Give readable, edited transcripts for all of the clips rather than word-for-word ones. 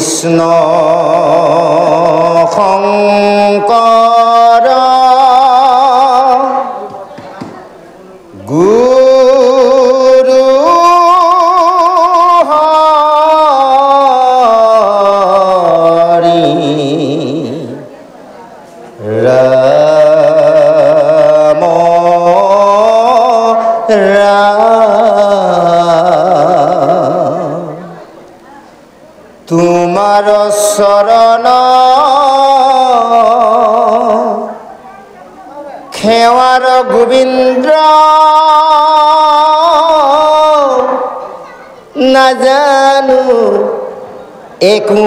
কৃষ্ণ শংকৰ গুৰু হৰি ৰাম তোমাৰ চৰণ খেৱাৰ গোবিন্দ নাজানো একো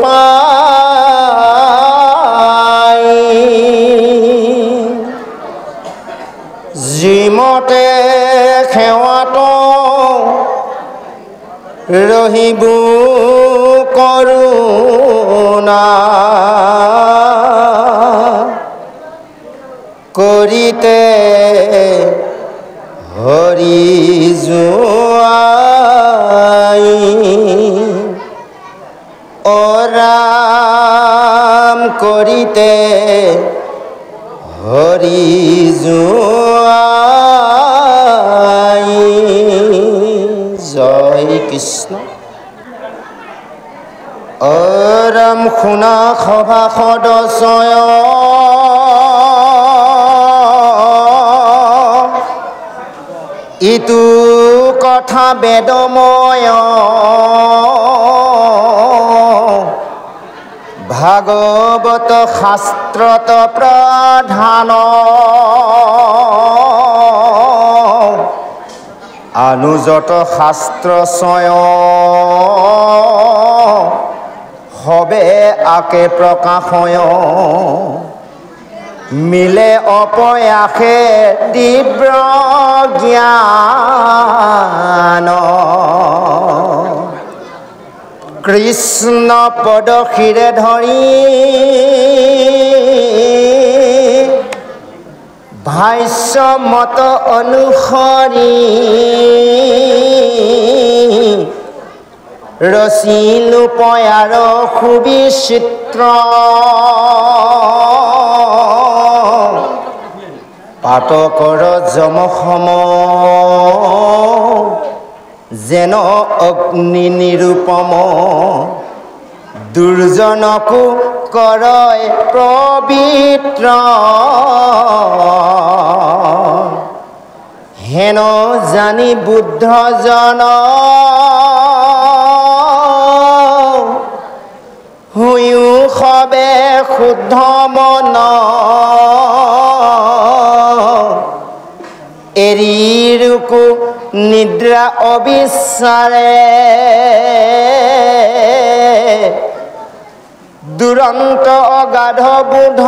পাই যিমতে খেৱাটো ৰহিব কৰুণা কৰিতে হৰি জুয়াই ও ৰাম কৰিতে হৰি জুয়াই জয় কৃষ্ণ অৰম শুনা সভা সদস্য ইটো কথা বেদময় ভাগৱত শাস্ত্ৰত প্ৰধান অনুজত শাস্ত্ৰ স্বয়ং হবে আকে প্ৰকাশয় মিলে অপয়াসে তীব্ৰ জ্ঞান কৃষ্ণ পদ শিৰে ধৰি ভাষ্য মত অনুসৰি ৰচিলো পয়াৰ সুবিচিত্ৰ পাতকৰ যমসম যেন অগ্নি নিৰূপম দুৰ্জনকো কৰয় পবিত্ৰ হেন জানি বুদ্ধ জন হুয়ো সবে শুদ্ধ মন এৰিৰুকো নিদ্ৰা অবিচাৰে দুৰন্ত অগাধ বুধ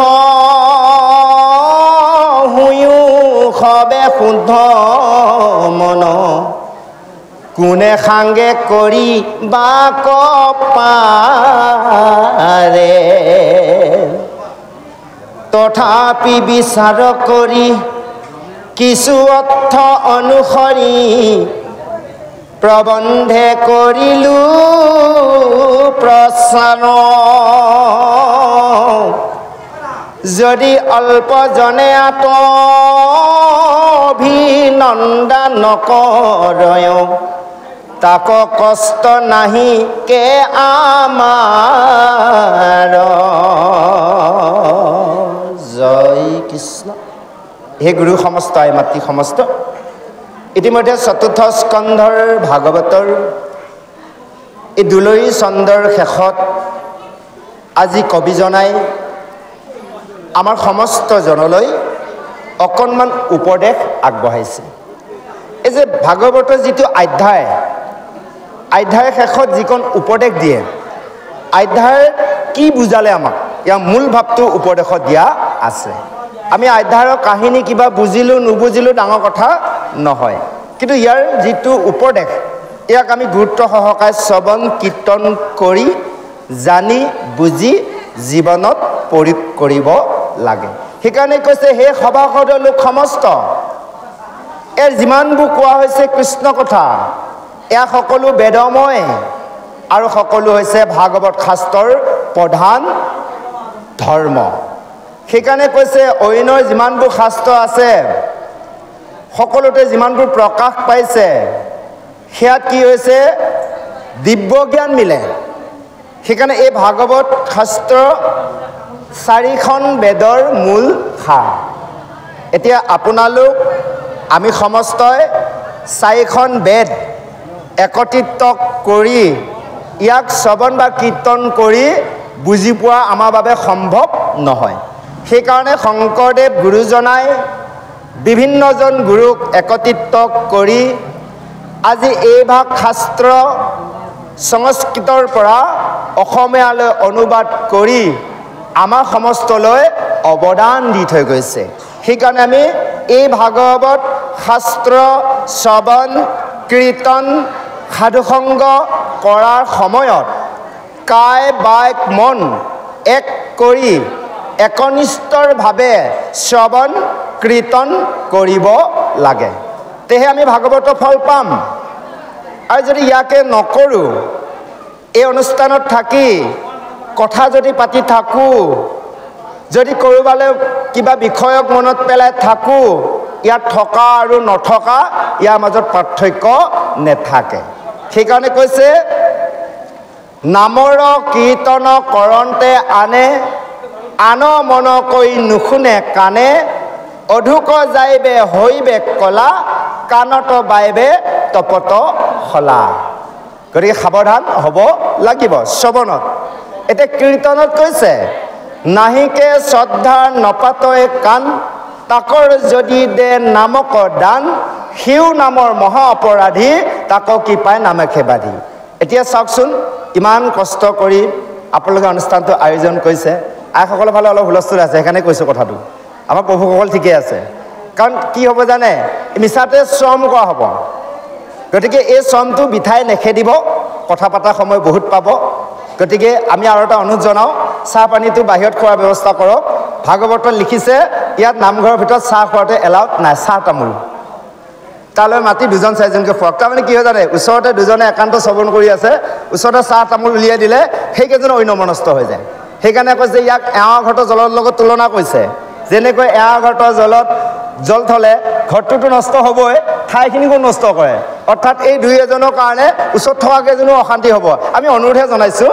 হুয়ো সবে শুদ্ধ মন কোনে সাংগে কৰি বা পাৰে তথাপি বিচাৰ কৰি কিছু অৰ্থ অনুসৰি প্ৰবন্ধে কৰিলো প্ৰচাৰ যদি অল্প জনে আত অভিনন্দা নকৰয় তাক কষ্ট নাহি কে আমাৰ জয় কৃষ্ণ হে গুৰু সমস্ত আই মাতৃ সমস্ত ইতিমধ্যে চতুৰ্থ স্কন্ধৰ ভাগৱতৰ এই দুলৰী চন্দৰ শেষত আজি কবিজনাই আমাৰ সমস্ত জনলৈ অকণমান উপদেশ আগবঢ়াইছে এই যে ভাগৱতৰ যিটো অধ্যায় শেষত যিখন উপদেশ দিয়ে অধ্যায় কি বুজালে আমাক ইয়াৰ মূল ভাৱটো উপদেশত দিয়া আছে আমি অধ্যায়ৰ কাহিনী কিবা বুজিলো নুবুজিলো ডাঙৰ কথা নহয় কিন্তু ইয়াৰ যিটো উপদেশ ইয়াক আমি গুৰুত্ব সহকাৰে শ্ৰৱণ কীৰ্তন কৰি জানি বুজি জীৱনত প্ৰয়োগ কৰিব লাগে সেইকাৰণে কৈছে হে সভাসদ লোক সমস্ত যিমানবোৰ কোৱা হৈছে কৃষ্ণ কথা এয়া সকলো বেদময় আৰু সকলো হৈছে ভাগৱত শাস্ত্ৰৰ প্ৰধান ধৰ্ম সেইকাৰণে কৈছে অইনৰ যিমানবোৰ শাস্ত্ৰ আছে সকলোতে যিমানবোৰ প্ৰকাশ পাইছে সেয়াত কি হৈছে দিব্য জ্ঞান মিলে সেইকাৰণে এই ভাগৱত শাস্ত্ৰ 4খন বেদৰ মূল সাৰ এতিয়া আপোনালোক আমি সমস্তই 4খন বেদ একত্ৰিত কৰি ইয়াক শ্ৰৱণ বা কীৰ্তন কৰি বুজি পোৱা আমাৰ বাবে সম্ভৱ নহয় সেইকাৰণে শংকৰদেৱ গুৰুজনাই বিভিন্নজন গুৰুক একত্ৰিত কৰি আজি এই ভাগ শাস্ত্ৰ সংস্কৃতৰ পৰা অসমীয়ালৈ অনুবাদ কৰি আমাৰ সমস্তলৈ অৱদান দি থৈ গৈছে সেইকাৰণে আমি এই ভাগৱত শাস্ত্ৰ শ্ৰৱণ কীৰ্তন সাধুসংগ কৰাৰ সময়ত কায় বাক মন এক কৰি একনিষ্ঠভাৱে শ্ৰৱণ কীৰ্তন কৰিব লাগে তেহে আমি ভাগৱতৰ ফল পাম আৰু যদি ইয়াকে নকৰোঁ এই অনুষ্ঠানত থাকি কথা যদি পাতি থাকোঁ যদি ক'ৰবালৈ কিবা বিষয়ক মনত পেলাই থাকোঁ ইয়াত থকা আৰু নথকা ইয়াৰ মাজত পাৰ্থক্য নেথাকে সেইকাৰণে কৈছে নামৰ কীৰ্তন কৰন্তে আন মন কৈ নুশুনে কাণে অধুক যাইবে হৈবে কলা কাণত বাইবে তপত হলা গতিকে সাৱধান হ'ব লাগিব শ্ৰৱণত এতিয়া কীৰ্তনত কৈছে নাহিকে শ্ৰদ্ধা নপাতয় কাণ তাকৰ যদি দে নামক দান সিও নামৰ মহা অপৰাধী তাক কি পায় নামে বাধি এতিয়া চাওকচোন ইমান কষ্ট কৰি আপোনালোকে অনুষ্ঠানটো আয়োজন কৰিছে আইসকলৰ ফালে অলপ হুলস্থুল আছে সেইকাৰণে কৈছোঁ কথাটো আমাৰ প্ৰভুসকল ঠিকে আছে কাৰণ কি হ'ব জানে মিছাতে শ্ৰম কৰা হ'ব গতিকে এই শ্ৰমটো বিঠাই নেখেদিব কথা পতাৰ সময় বহুত পাব গতিকে আমি আৰু এটা অনুৰোধ জনাওঁ চাহ পানীটো বাহিৰত খোৱাৰ ব্যৱস্থা কৰক ভাগৱতত লিখিছে ইয়াত নামঘৰৰ ভিতৰত চাহ খোৱাটো এলাউড নাই চাহ তামোল তালৈ মাতি 2-4জনকৈ খোৱাক তাৰমানে কি হয় জানে ওচৰতে দুজনে একান্ত শ্ৰৱণ কৰি আছে ওচৰতে চাহ তামোল উলিয়াই দিলে সেইকেইজন অন্যমনস্ক হৈ যায় সেইকাৰণে কৈছে ইয়াক এৱা ঘৰৰ জলৰ লগত তুলনা কৰিছে যেনেকৈ এৱা ঘৰৰ জলত জল থলে ঘৰটোতো নষ্ট হ'বই ঠাইখিনিকো নষ্ট কৰে অৰ্থাৎ এই 2-এজনৰ কাৰণে ওচৰত থকা কেইজনো অশান্তি হ'ব আমি অনুৰোধহে জনাইছোঁ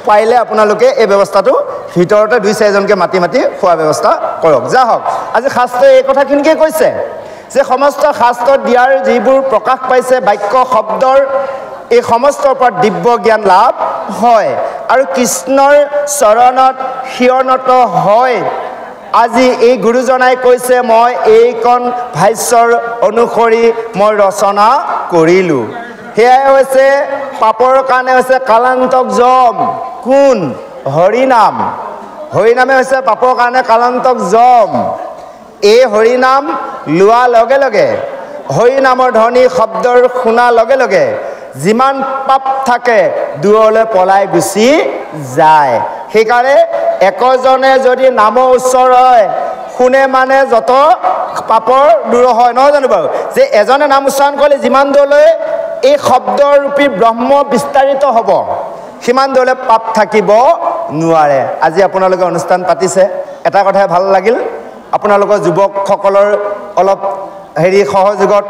পাৰিলে আপোনালোকে এই ব্যৱস্থাটো ভিতৰতে 2-4জনকৈ মাতি খোৱাৰ ব্যৱস্থা কৰক যা হওক আজি শাস্ত্ৰই এই কথাখিনিকে কৈছে যে সমস্ত শাস্ত্ৰত দিয়াৰ যিবোৰ প্ৰকাশ পাইছে বাক্য শব্দৰ এই সমস্তৰ ওপৰত দিব্য জ্ঞান লাভ হয় আৰু কৃষ্ণৰ চৰণত শিৰণত হয় আজি এই গুৰুজনাই কৈছে মই এইকণ ভাষ্যৰ অনুসৰি মই ৰচনা কৰিলোঁ সেয়াই হৈছে পাপৰ কাৰণে হৈছে কালান্তক জম কোন হৰিনামে হৈছে পাপৰ কাৰণে কালান্তক জম এই হৰিনাম লোৱাৰ লগে লগে হৰিনামৰ ধ্বনি শব্দৰ শুনাৰ লগে লগে যিমান পাপ থাকে দূৰলৈ পলাই গুচি যায় সেইকাৰণে একজনে যদি নামৰ উচ্চাৰ হয় শুনে মানে যত পাপৰ দূৰ হয় নহয় জানো বাৰু যে এজনে নাম উচ্চাৰণ কৰিলে যিমান দূৰলৈ এই শব্দৰূপী ব্ৰহ্ম বিস্তাৰিত হ'ব সিমান দূৰলৈ পাপ থাকিব নোৱাৰে আজি আপোনালোকে অনুষ্ঠান পাতিছে এটা কথাই ভাল লাগিল আপোনালোকৰ যুৱকসকলৰ অলপ সহযোগত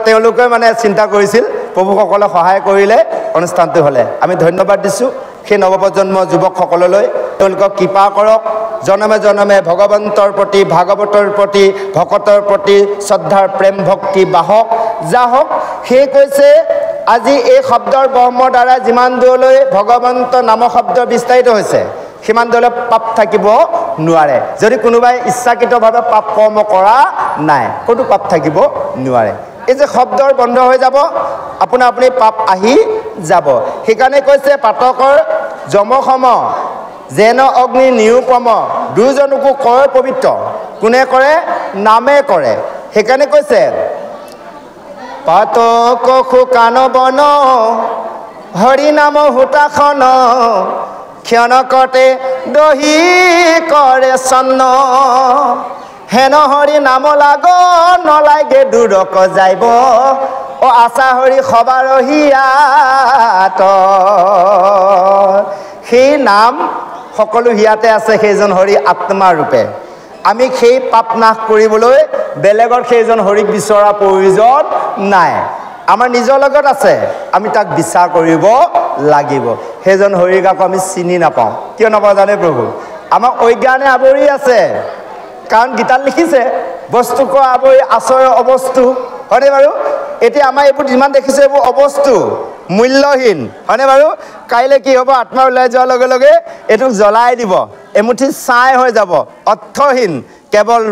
তেওঁলোকে মানে চিন্তা কৰিছিল প্ৰভুসকলে সহায় কৰিলে অনুষ্ঠানটো হ'লে আমি ধন্যবাদ দিছোঁ সেই নৱপ্ৰজন্ম যুৱকসকললৈ তেওঁলোকক কৃপা কৰক জনমে জনমে ভগৱন্তৰ প্ৰতি ভাগৱতৰ প্ৰতি ভকতৰ প্ৰতি শ্ৰদ্ধাৰ প্ৰেম ভক্তি বাহক যাহক সেই কৈছে আজি এই শব্দৰ ব্ৰহ্মৰ দ্বাৰা যিমান দূৰলৈ ভগৱন্ত নাম শব্দ বিস্তাৰিত হৈছে সিমান দূৰলৈ পাপ থাকিব নোৱাৰে যদি কোনোবাই ইচ্ছাকৃতভাৱে পাপ কৰ্ম কৰা নাই কোনো পাপ থাকিব নোৱাৰে এই যে শব্দৰ বন্ধ হৈ যাব আপুনি পাপ আহি যাব সেইকাৰণে কৈছে পাতকৰ যমসম যেন অগ্নি নিৰুপম দুজনকো কৰে পবিত্ৰ কোনে কৰে নামে কৰে সেইকাৰণে কৈছে পাতক শুকান বন হৰি নাম হুতাখন ক্ষণকতে দহি কৰে চন্ন হেন হৰি নাম লাগ নলাগে দূৰক যাইব ও আশা হৰি সবাৰ হিয়াত সেই নাম সকলো হিয়াতে আছে সেইজন হৰি আত্মা ৰূপে আমি সেই পাপ নাশ কৰিবলৈ বেলেগৰ সেইজন হৰিক বিচৰা প্ৰয়োজন নাই আমাৰ নিজৰ লগত আছে আমি তাক বিচাৰ কৰিব লাগিব সেইজন হৰিক আমি চিনি নাপাওঁ কিয় নাপাওঁ জানে প্ৰভু আমাক অজ্ঞানে আৱৰি আছে কাৰণ গীতাত লিখিছে বস্তুক আৱৰি আচৰ অবস্তু হয়নে বাৰু এতিয়া আমাৰ এইবোৰ যিমান দেখিছে এইবোৰ অবস্তু মূল্যহীন হয়নে বাৰু কাইলৈ কি হ'ব আত্মা ওলাই যোৱাৰ লগে লগে এইটোক জ্বলাই দিব এমুঠি ছাই হৈ যাব অৰ্থহীন কেৱল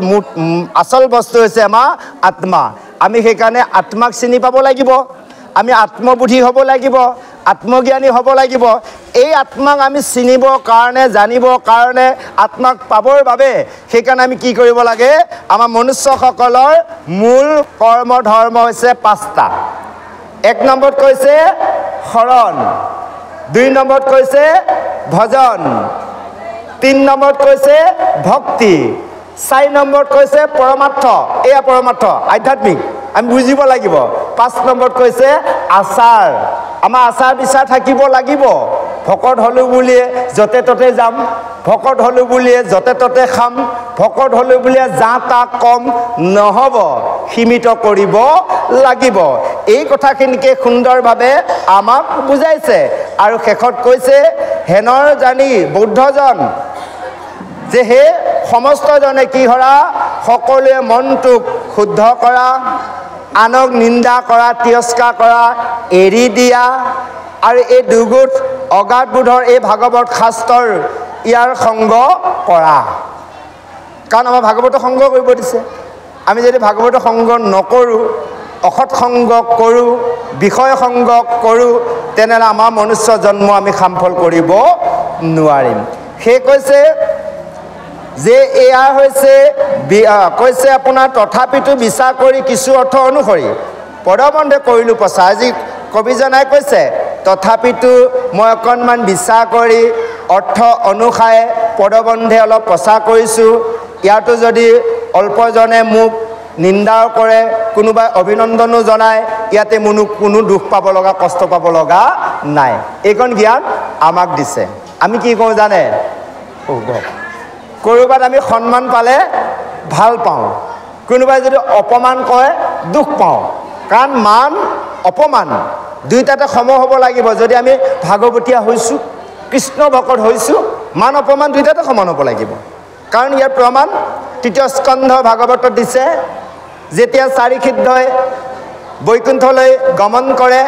আচল বস্তু হৈছে আমাৰ আত্মা আমি সেইকাৰণে আত্মাক চিনি পাব লাগিব আমি আত্মবুদ্ধি হ'ব লাগিব আত্মজ্ঞানী হ'ব লাগিব এই আত্মাক আমি চিনিবৰ কাৰণে জানিবৰ কাৰণে আত্মাক পাবৰ বাবে সেইকাৰণে আমি কি কৰিব লাগে আমাৰ মনুষ্যসকলৰ মূল কৰ্ম ধৰ্ম হৈছে 5টা 1 নম্বৰত কৈছে শৰণ 2 নম্বৰত কৈছে ভজন 3 নম্বৰত কৈছে ভক্তি 4 নম্বৰত কৈছে পৰমাৰ্থ এয়া পৰমাৰ্থ আধ্যাত্মিক আমি বুজিব লাগিব 5 নম্বৰত কৈছে আচাৰ আমাৰ আচাৰ বিচাৰ থাকিব লাগিব ভকত হলো বুলিয়ে যতে ততে যাম ভকত হলো বুলিয়ে যতে ততে খাম ভকত হলো বুলিয়ে যা তা কম নহব সীমিত কৰিব লাগিব এই কথাখিনিকে সুন্দৰভাৱে আমাক বুজাইছে আৰু শেষত কৈছে হেনৰ জানি বৌদ্ধজন যে হে সমস্তজনে কি হৰা সকলোৱে মনটোক শুদ্ধ কৰা আনক নিন্দা কৰা তিৰস্কাৰ কৰা এৰি দিয়া আৰু এই দুগুণ অগাধ বোধৰ এই ভাগৱত শাস্ত্ৰৰ ইয়াৰ সংগ কৰা কাৰণ আমাৰ ভাগৱত সংগ কৰিব দিছে আমি যদি ভাগৱত সংগ নকৰোঁ অসৎ সংগ কৰোঁ বিষয় সংগ কৰোঁ তেনেহ'লে আমাৰ মনুষ্য জন্ম আমি সাফল কৰিব নোৱাৰিম সেই কৈছে যে এয়া হৈছে কৈছে আপোনাৰ তথাপিতো বিচাৰ কৰি কিছু অৰ্থ অনুসৰি পদবন্ধে কৰিলোঁ প্ৰচাৰ আজি কবিজনাই কৈছে তথাপিতো মই অকণমান বিচাৰ কৰি অৰ্থ অনুসাৰে পদবন্ধে অলপ প্ৰচাৰ কৰিছোঁ ইয়াতো যদি অল্পজনে মোক নিন্দাও কৰে কোনোবাই অভিনন্দনো জনায় ইয়াতে কোনো দুখ পাব লগা কষ্ট পাব লগা নাই এইকণ জ্ঞান আমাক দিছে আমি কি কওঁ জানে ক'ৰবাত আমি সন্মান পালে ভাল পাওঁ কোনোবাই যদি অপমান কৰে দুখ পাওঁ কাৰণ মান অপমান দুইটাতে সম হ'ব লাগিব যদি আমি ভাগৱতীয়া হৈছোঁ কৃষ্ণ ভকত হৈছোঁ মান অপমান দুইটাতে সমান হ'ব লাগিব কাৰণ ইয়াৰ প্ৰমাণ 3য় স্কন্ধ ভাগৱতত দিছে যেতিয়া 4 সিদ্ধই বৈকুণ্ঠলৈ গমন কৰে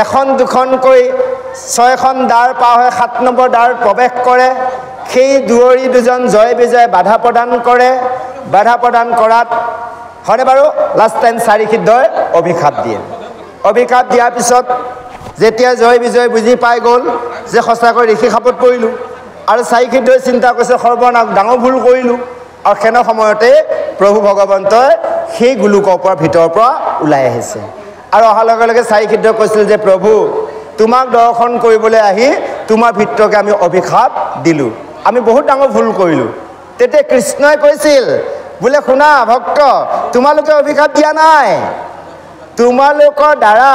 এখন দুখনকৈ 6খন দ্বাৰ পাৰ হৈ 7 নম্বৰ দ্বাৰ প্ৰৱেশ কৰে সেই দুৱৰী দুজন জয় বিজয় বাধা প্ৰদান কৰে বাধা প্ৰদান কৰাত হয়নে বাৰু লাষ্ট টাইম 4 সিদ্ধই অভিশাপ দিয়ে অভিশাপ দিয়াৰ পিছত যেতিয়া জয় বিজয় বুজি পাই গ'ল যে সঁচাকৈ ঋষি খাপত পৰিলোঁ আৰু 4 সিদ্ধই চিন্তা কৰিছে সৰ্বনাশ ডাঙৰ ভুল কৰিলোঁ আৰু সেনে সময়তে প্ৰভু ভগৱন্তই সেই গোলোকৰ পৰা ভিতৰৰ পৰা ওলাই আহিছে আৰু অহাৰ লগে লগে 4 সিদ্ধই কৈছিল যে প্ৰভু তোমাক দৰ্শন কৰিবলৈ আহি তোমাৰ ভিতৰকে আমি অভিশাপ দিলোঁ আমি বহুত ডাঙৰ ভুল কৰিলোঁ তেতিয়া কৃষ্ণই কৈছিল বোলে শুনা ভক্ত তোমালোকে অভিশাপ দিয়া নাই তোমালোকৰ দ্বাৰা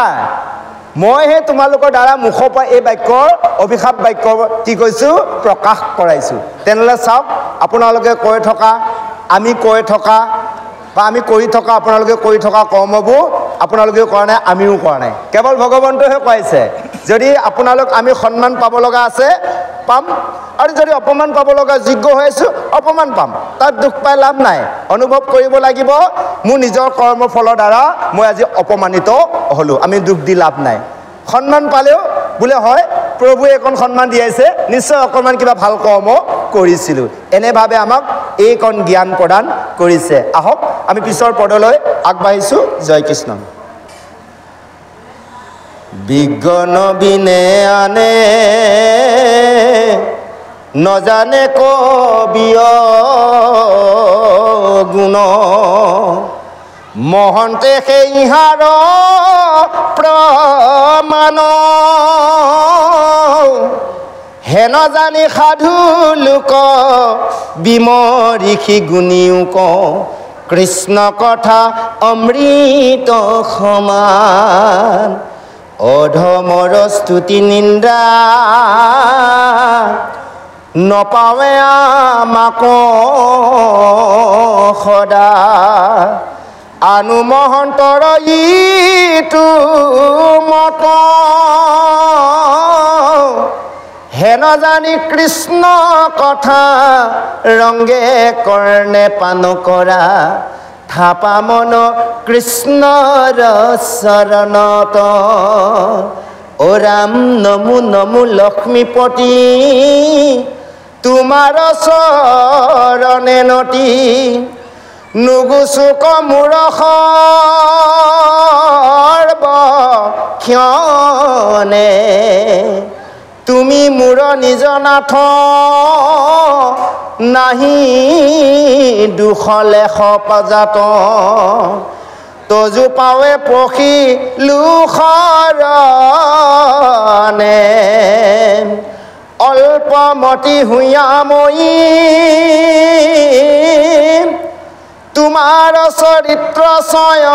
মইহে তোমালোকৰ দ্বাৰা মুখৰ পৰা এই বাক্যৰ অভিশাপ বাক্য কি কৈছোঁ প্ৰকাশ কৰাইছোঁ তেনেহ'লে চাওক আপোনালোকে কৈ থকা আমি কৈ থকা বা আমি কৰি থকা আপোনালোকে কৰি থকা কৰ্মবোৰ আপোনালোকেও কৰা নাই আমিও কৰা নাই কেৱল ভগৱন্তইহে কৈছে যদি আপোনালোক আমি সন্মান পাব লগা আছে পাম আৰু যদি অপমান পাব লগা যোগ্য হৈ আছোঁ অপমান পাম তাত দুখ পাই লাভ নাই অনুভৱ কৰিব লাগিব মোৰ নিজৰ কৰ্মফলৰ দ্বাৰা মই আজি অপমানিত হ'লোঁ আমি দুখ দি লাভ নাই সন্মান পালেও বোলে হয় প্ৰভুৱে এইকণ সন্মান দিয়াইছে নিশ্চয় অকণমান কিবা ভাল কৰ্ম কৰিছিলোঁ এনেভাৱে আমাক এইকণ জ্ঞান প্ৰদান কৰিছে আহক আমি পিছৰ পদলৈ আগবাঢ়িছোঁ জয় কৃষ্ণ বিজ্ঞ নবীনে আনে নজানে কবিয় গুণ মহন্তে সেইহাৰ প্ৰমাণ হেন জানি সাধু লোক বিমৰিষি গুণিও কওঁ কৃষ্ণ কথা অমৃত সমান অধমৰ স্তুতি নিন্দা নপাৱে আমাক সদা আনু মহন্তৰ ইটো মত হেন জানি কৃষ্ণ কথা ৰংগে কৰ্ণে পান কৰা থাপা মন কৃষ্ণৰ চৰণত ও ৰাম নমো নমো লক্ষ্মীপতি তোমাৰ চৰণে নতি নুগুচুক মোৰ সৰ্বক্ষণে তুমি মোৰ নিজ নাথ নাহি দুখলে সপজাত তজু পাৱে পখিলো শৰণে অল্পমতি হুয়াময়ী তোমাৰ চৰিত্ৰ চয়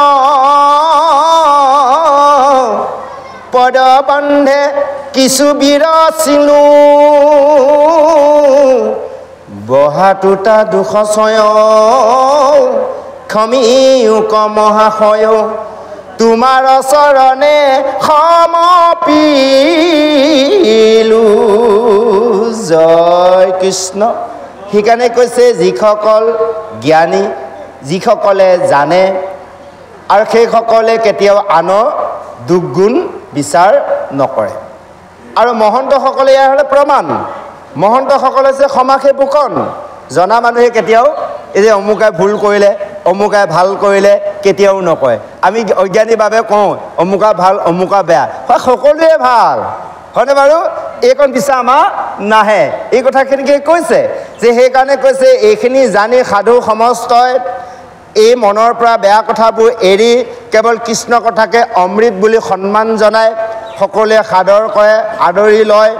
পদবন্ধে কিছু বিৰচিলো বহাটোতা দুখ ছয় ক্ষমিউক মহাশয় তোমাৰ চৰণে সমৰ্পিলো জয় কৃষ্ণ সেইকাৰণে কৈছে যিসকল জ্ঞানী যিসকলে জানে আৰু সেইসকলে কেতিয়াও আনৰ দুখ গুণ বিচাৰ নকৰে আৰু মহন্তসকলে ইয়াৰ হ'লে প্ৰমাণ মহন্তসকলে যে ক্ষমাসে বুকন জনা মানুহে কেতিয়াও এই যে অমুকাই ভুল কৰিলে অমুকাই ভাল কৰিলে কেতিয়াও নকয় আমি অজ্ঞানীভাৱে কওঁ অমুকা ভাল অমুকা বেয়া সকলোৱে ভাল হয়নে বাৰু এইকণ বিচাৰ আমাৰ নাহে এই কথাখিনিকে কৈছে যে সেইকাৰণে কৈছে এইখিনি জানি সাধু সমস্তই এই মনৰ পৰা বেয়া কথাবোৰ এৰি কেৱল কৃষ্ণ কথাকে অমৃত বুলি সন্মান জনায় সকলোৱে সাদৰ কৰে আদৰি লয়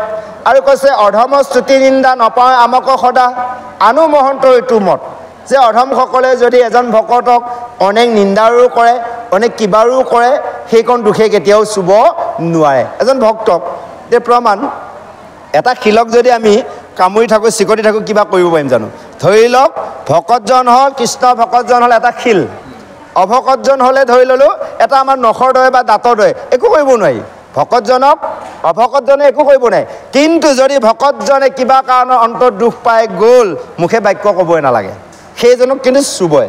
আৰু কৈছে অধম স্তুতি নিন্দা নপাওঁ আমাক সদা আনু মহন্তৰ এইটো মত যে অধমসকলে যদি এজন ভকতক অনেক নিন্দাৰো কৰে অনেক কিবাৰো কৰে সেইকণ দুখে কেতিয়াও চুব নোৱাৰে এজন ভক্তক যে প্ৰমাণ এটা শিলক যদি আমি কামুৰি থাকোঁ চিকটি থাকোঁ কিবা কৰিব পাৰিম জানো ধৰি লওক ভকতজন হ'ল কৃষ্ণ ভকতজন হ'ল এটা শিল অভকতজন হ'লে ধৰি ল'লোঁ এটা আমাৰ নখৰ দৰে বা দাঁতৰ দৰে একো কৰিব নোৱাৰি ভকতজনক অভকতজনে একো কৰিব নোৱাৰে কিন্তু যদি ভকতজনে কিবা কাৰণত অন্তৰত দুখ পাই গ'ল মুখে বাক্য ক'বই নালাগে সেইজনক কিন্তু চুবই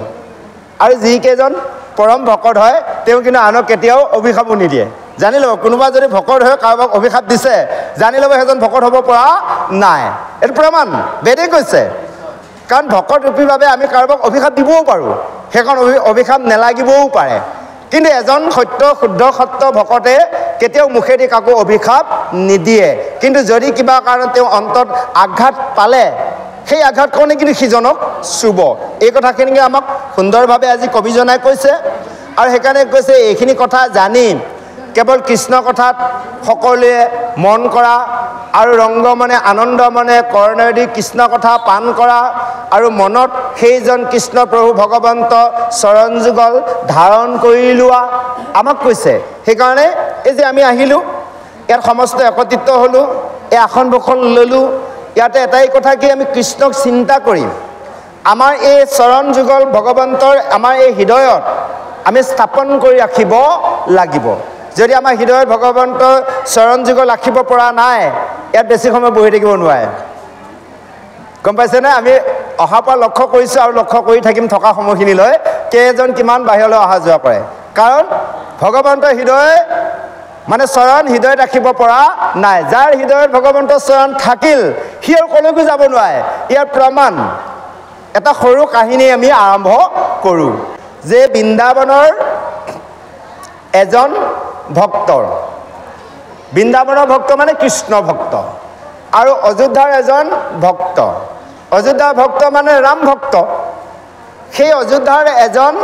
আৰু যিকেইজন পৰম ভকত হয় তেওঁ কিন্তু আনক কেতিয়াও অভিশাপো নিদিয়ে জানি ল'ব কোনোবা যদি ভকত হৈ কাৰোবাক অভিশাপ দিছে জানি ল'ব সেইজন ভকত হ'ব পৰা নাই এইটো প্ৰমাণ বেদে কৈছে কাৰণ ভকত ৰূপীভাৱে আমি কাৰোবাক অভিশাপ দিবও পাৰোঁ সেইখন অভিশাপ নেলাগিবও পাৰে কিন্তু এজন সত্য শুদ্ধ সত্য ভকতে কেতিয়াও মুখেদি কাকো অভিশাপ নিদিয়ে কিন্তু যদি কিবা কাৰণত তেওঁ অন্তৰত আঘাত পালে সেই আঘাতকণে কিন্তু সিজনক চুব এই কথাখিনিকে আমাক সুন্দৰভাৱে আজি কবিজনাই কৈছে আৰু সেইকাৰণে কৈছে এইখিনি কথা জানি কেৱল কৃষ্ণ কথাত সকলোৱে মন কৰা আৰু ৰংগ মনে আনন্দ মনে কৰ্ণেদি কৃষ্ণ কথা পান কৰা আৰু মনত সেইজন কৃষ্ণ প্ৰভু ভগৱন্ত চৰণ যুগল ধাৰণ কৰি লোৱা আমাক কৈছে সেইকাৰণে এই যে আমি আহিলোঁ ইয়াত সমস্ত একত্ৰিত হ'লোঁ এই আসন বসন ল'লোঁ ইয়াতে এটাই কথা কি আমি কৃষ্ণক চিন্তা কৰিম আমাৰ এই চৰণ যুগল ভগৱন্তৰ আমাৰ এই হৃদয়ত আমি স্থাপন কৰি ৰাখিব লাগিব যদি আমাৰ হৃদয়ত ভগৱন্তৰ চৰণ যুগল ৰাখিব পৰা নাই ইয়াত বেছি সময় বহি থাকিব নোৱাৰে গম পাইছেনে আমি অহাৰ পৰা লক্ষ্য কৰিছোঁ আৰু লক্ষ্য কৰি থাকিম থকা সময়খিনিলৈ কেইজন কিমান বাহিৰলৈ অহা যোৱা কৰে কাৰণ ভগৱন্তৰ হৃদয় মানে চৰণ হৃদয়ত ৰাখিব পৰা নাই যাৰ হৃদয়ত ভগৱন্তৰ চৰণ থাকিল সি আৰু কলৈকো যাব নোৱাৰে ইয়াৰ প্ৰমাণ এটা সৰু কাহিনী আমি আৰম্ভ কৰোঁ যে বৃন্দাবনৰ এজন ভক্তৰ বৃন্দাবনৰ ভক্ত মানে কৃষ্ণ ভক্ত আৰু অযোধ্যাৰ এজন ভক্ত অযোধ্যাৰ ভক্ত মানে ৰাম ভক্ত সেই অযোধ্যাৰ এজন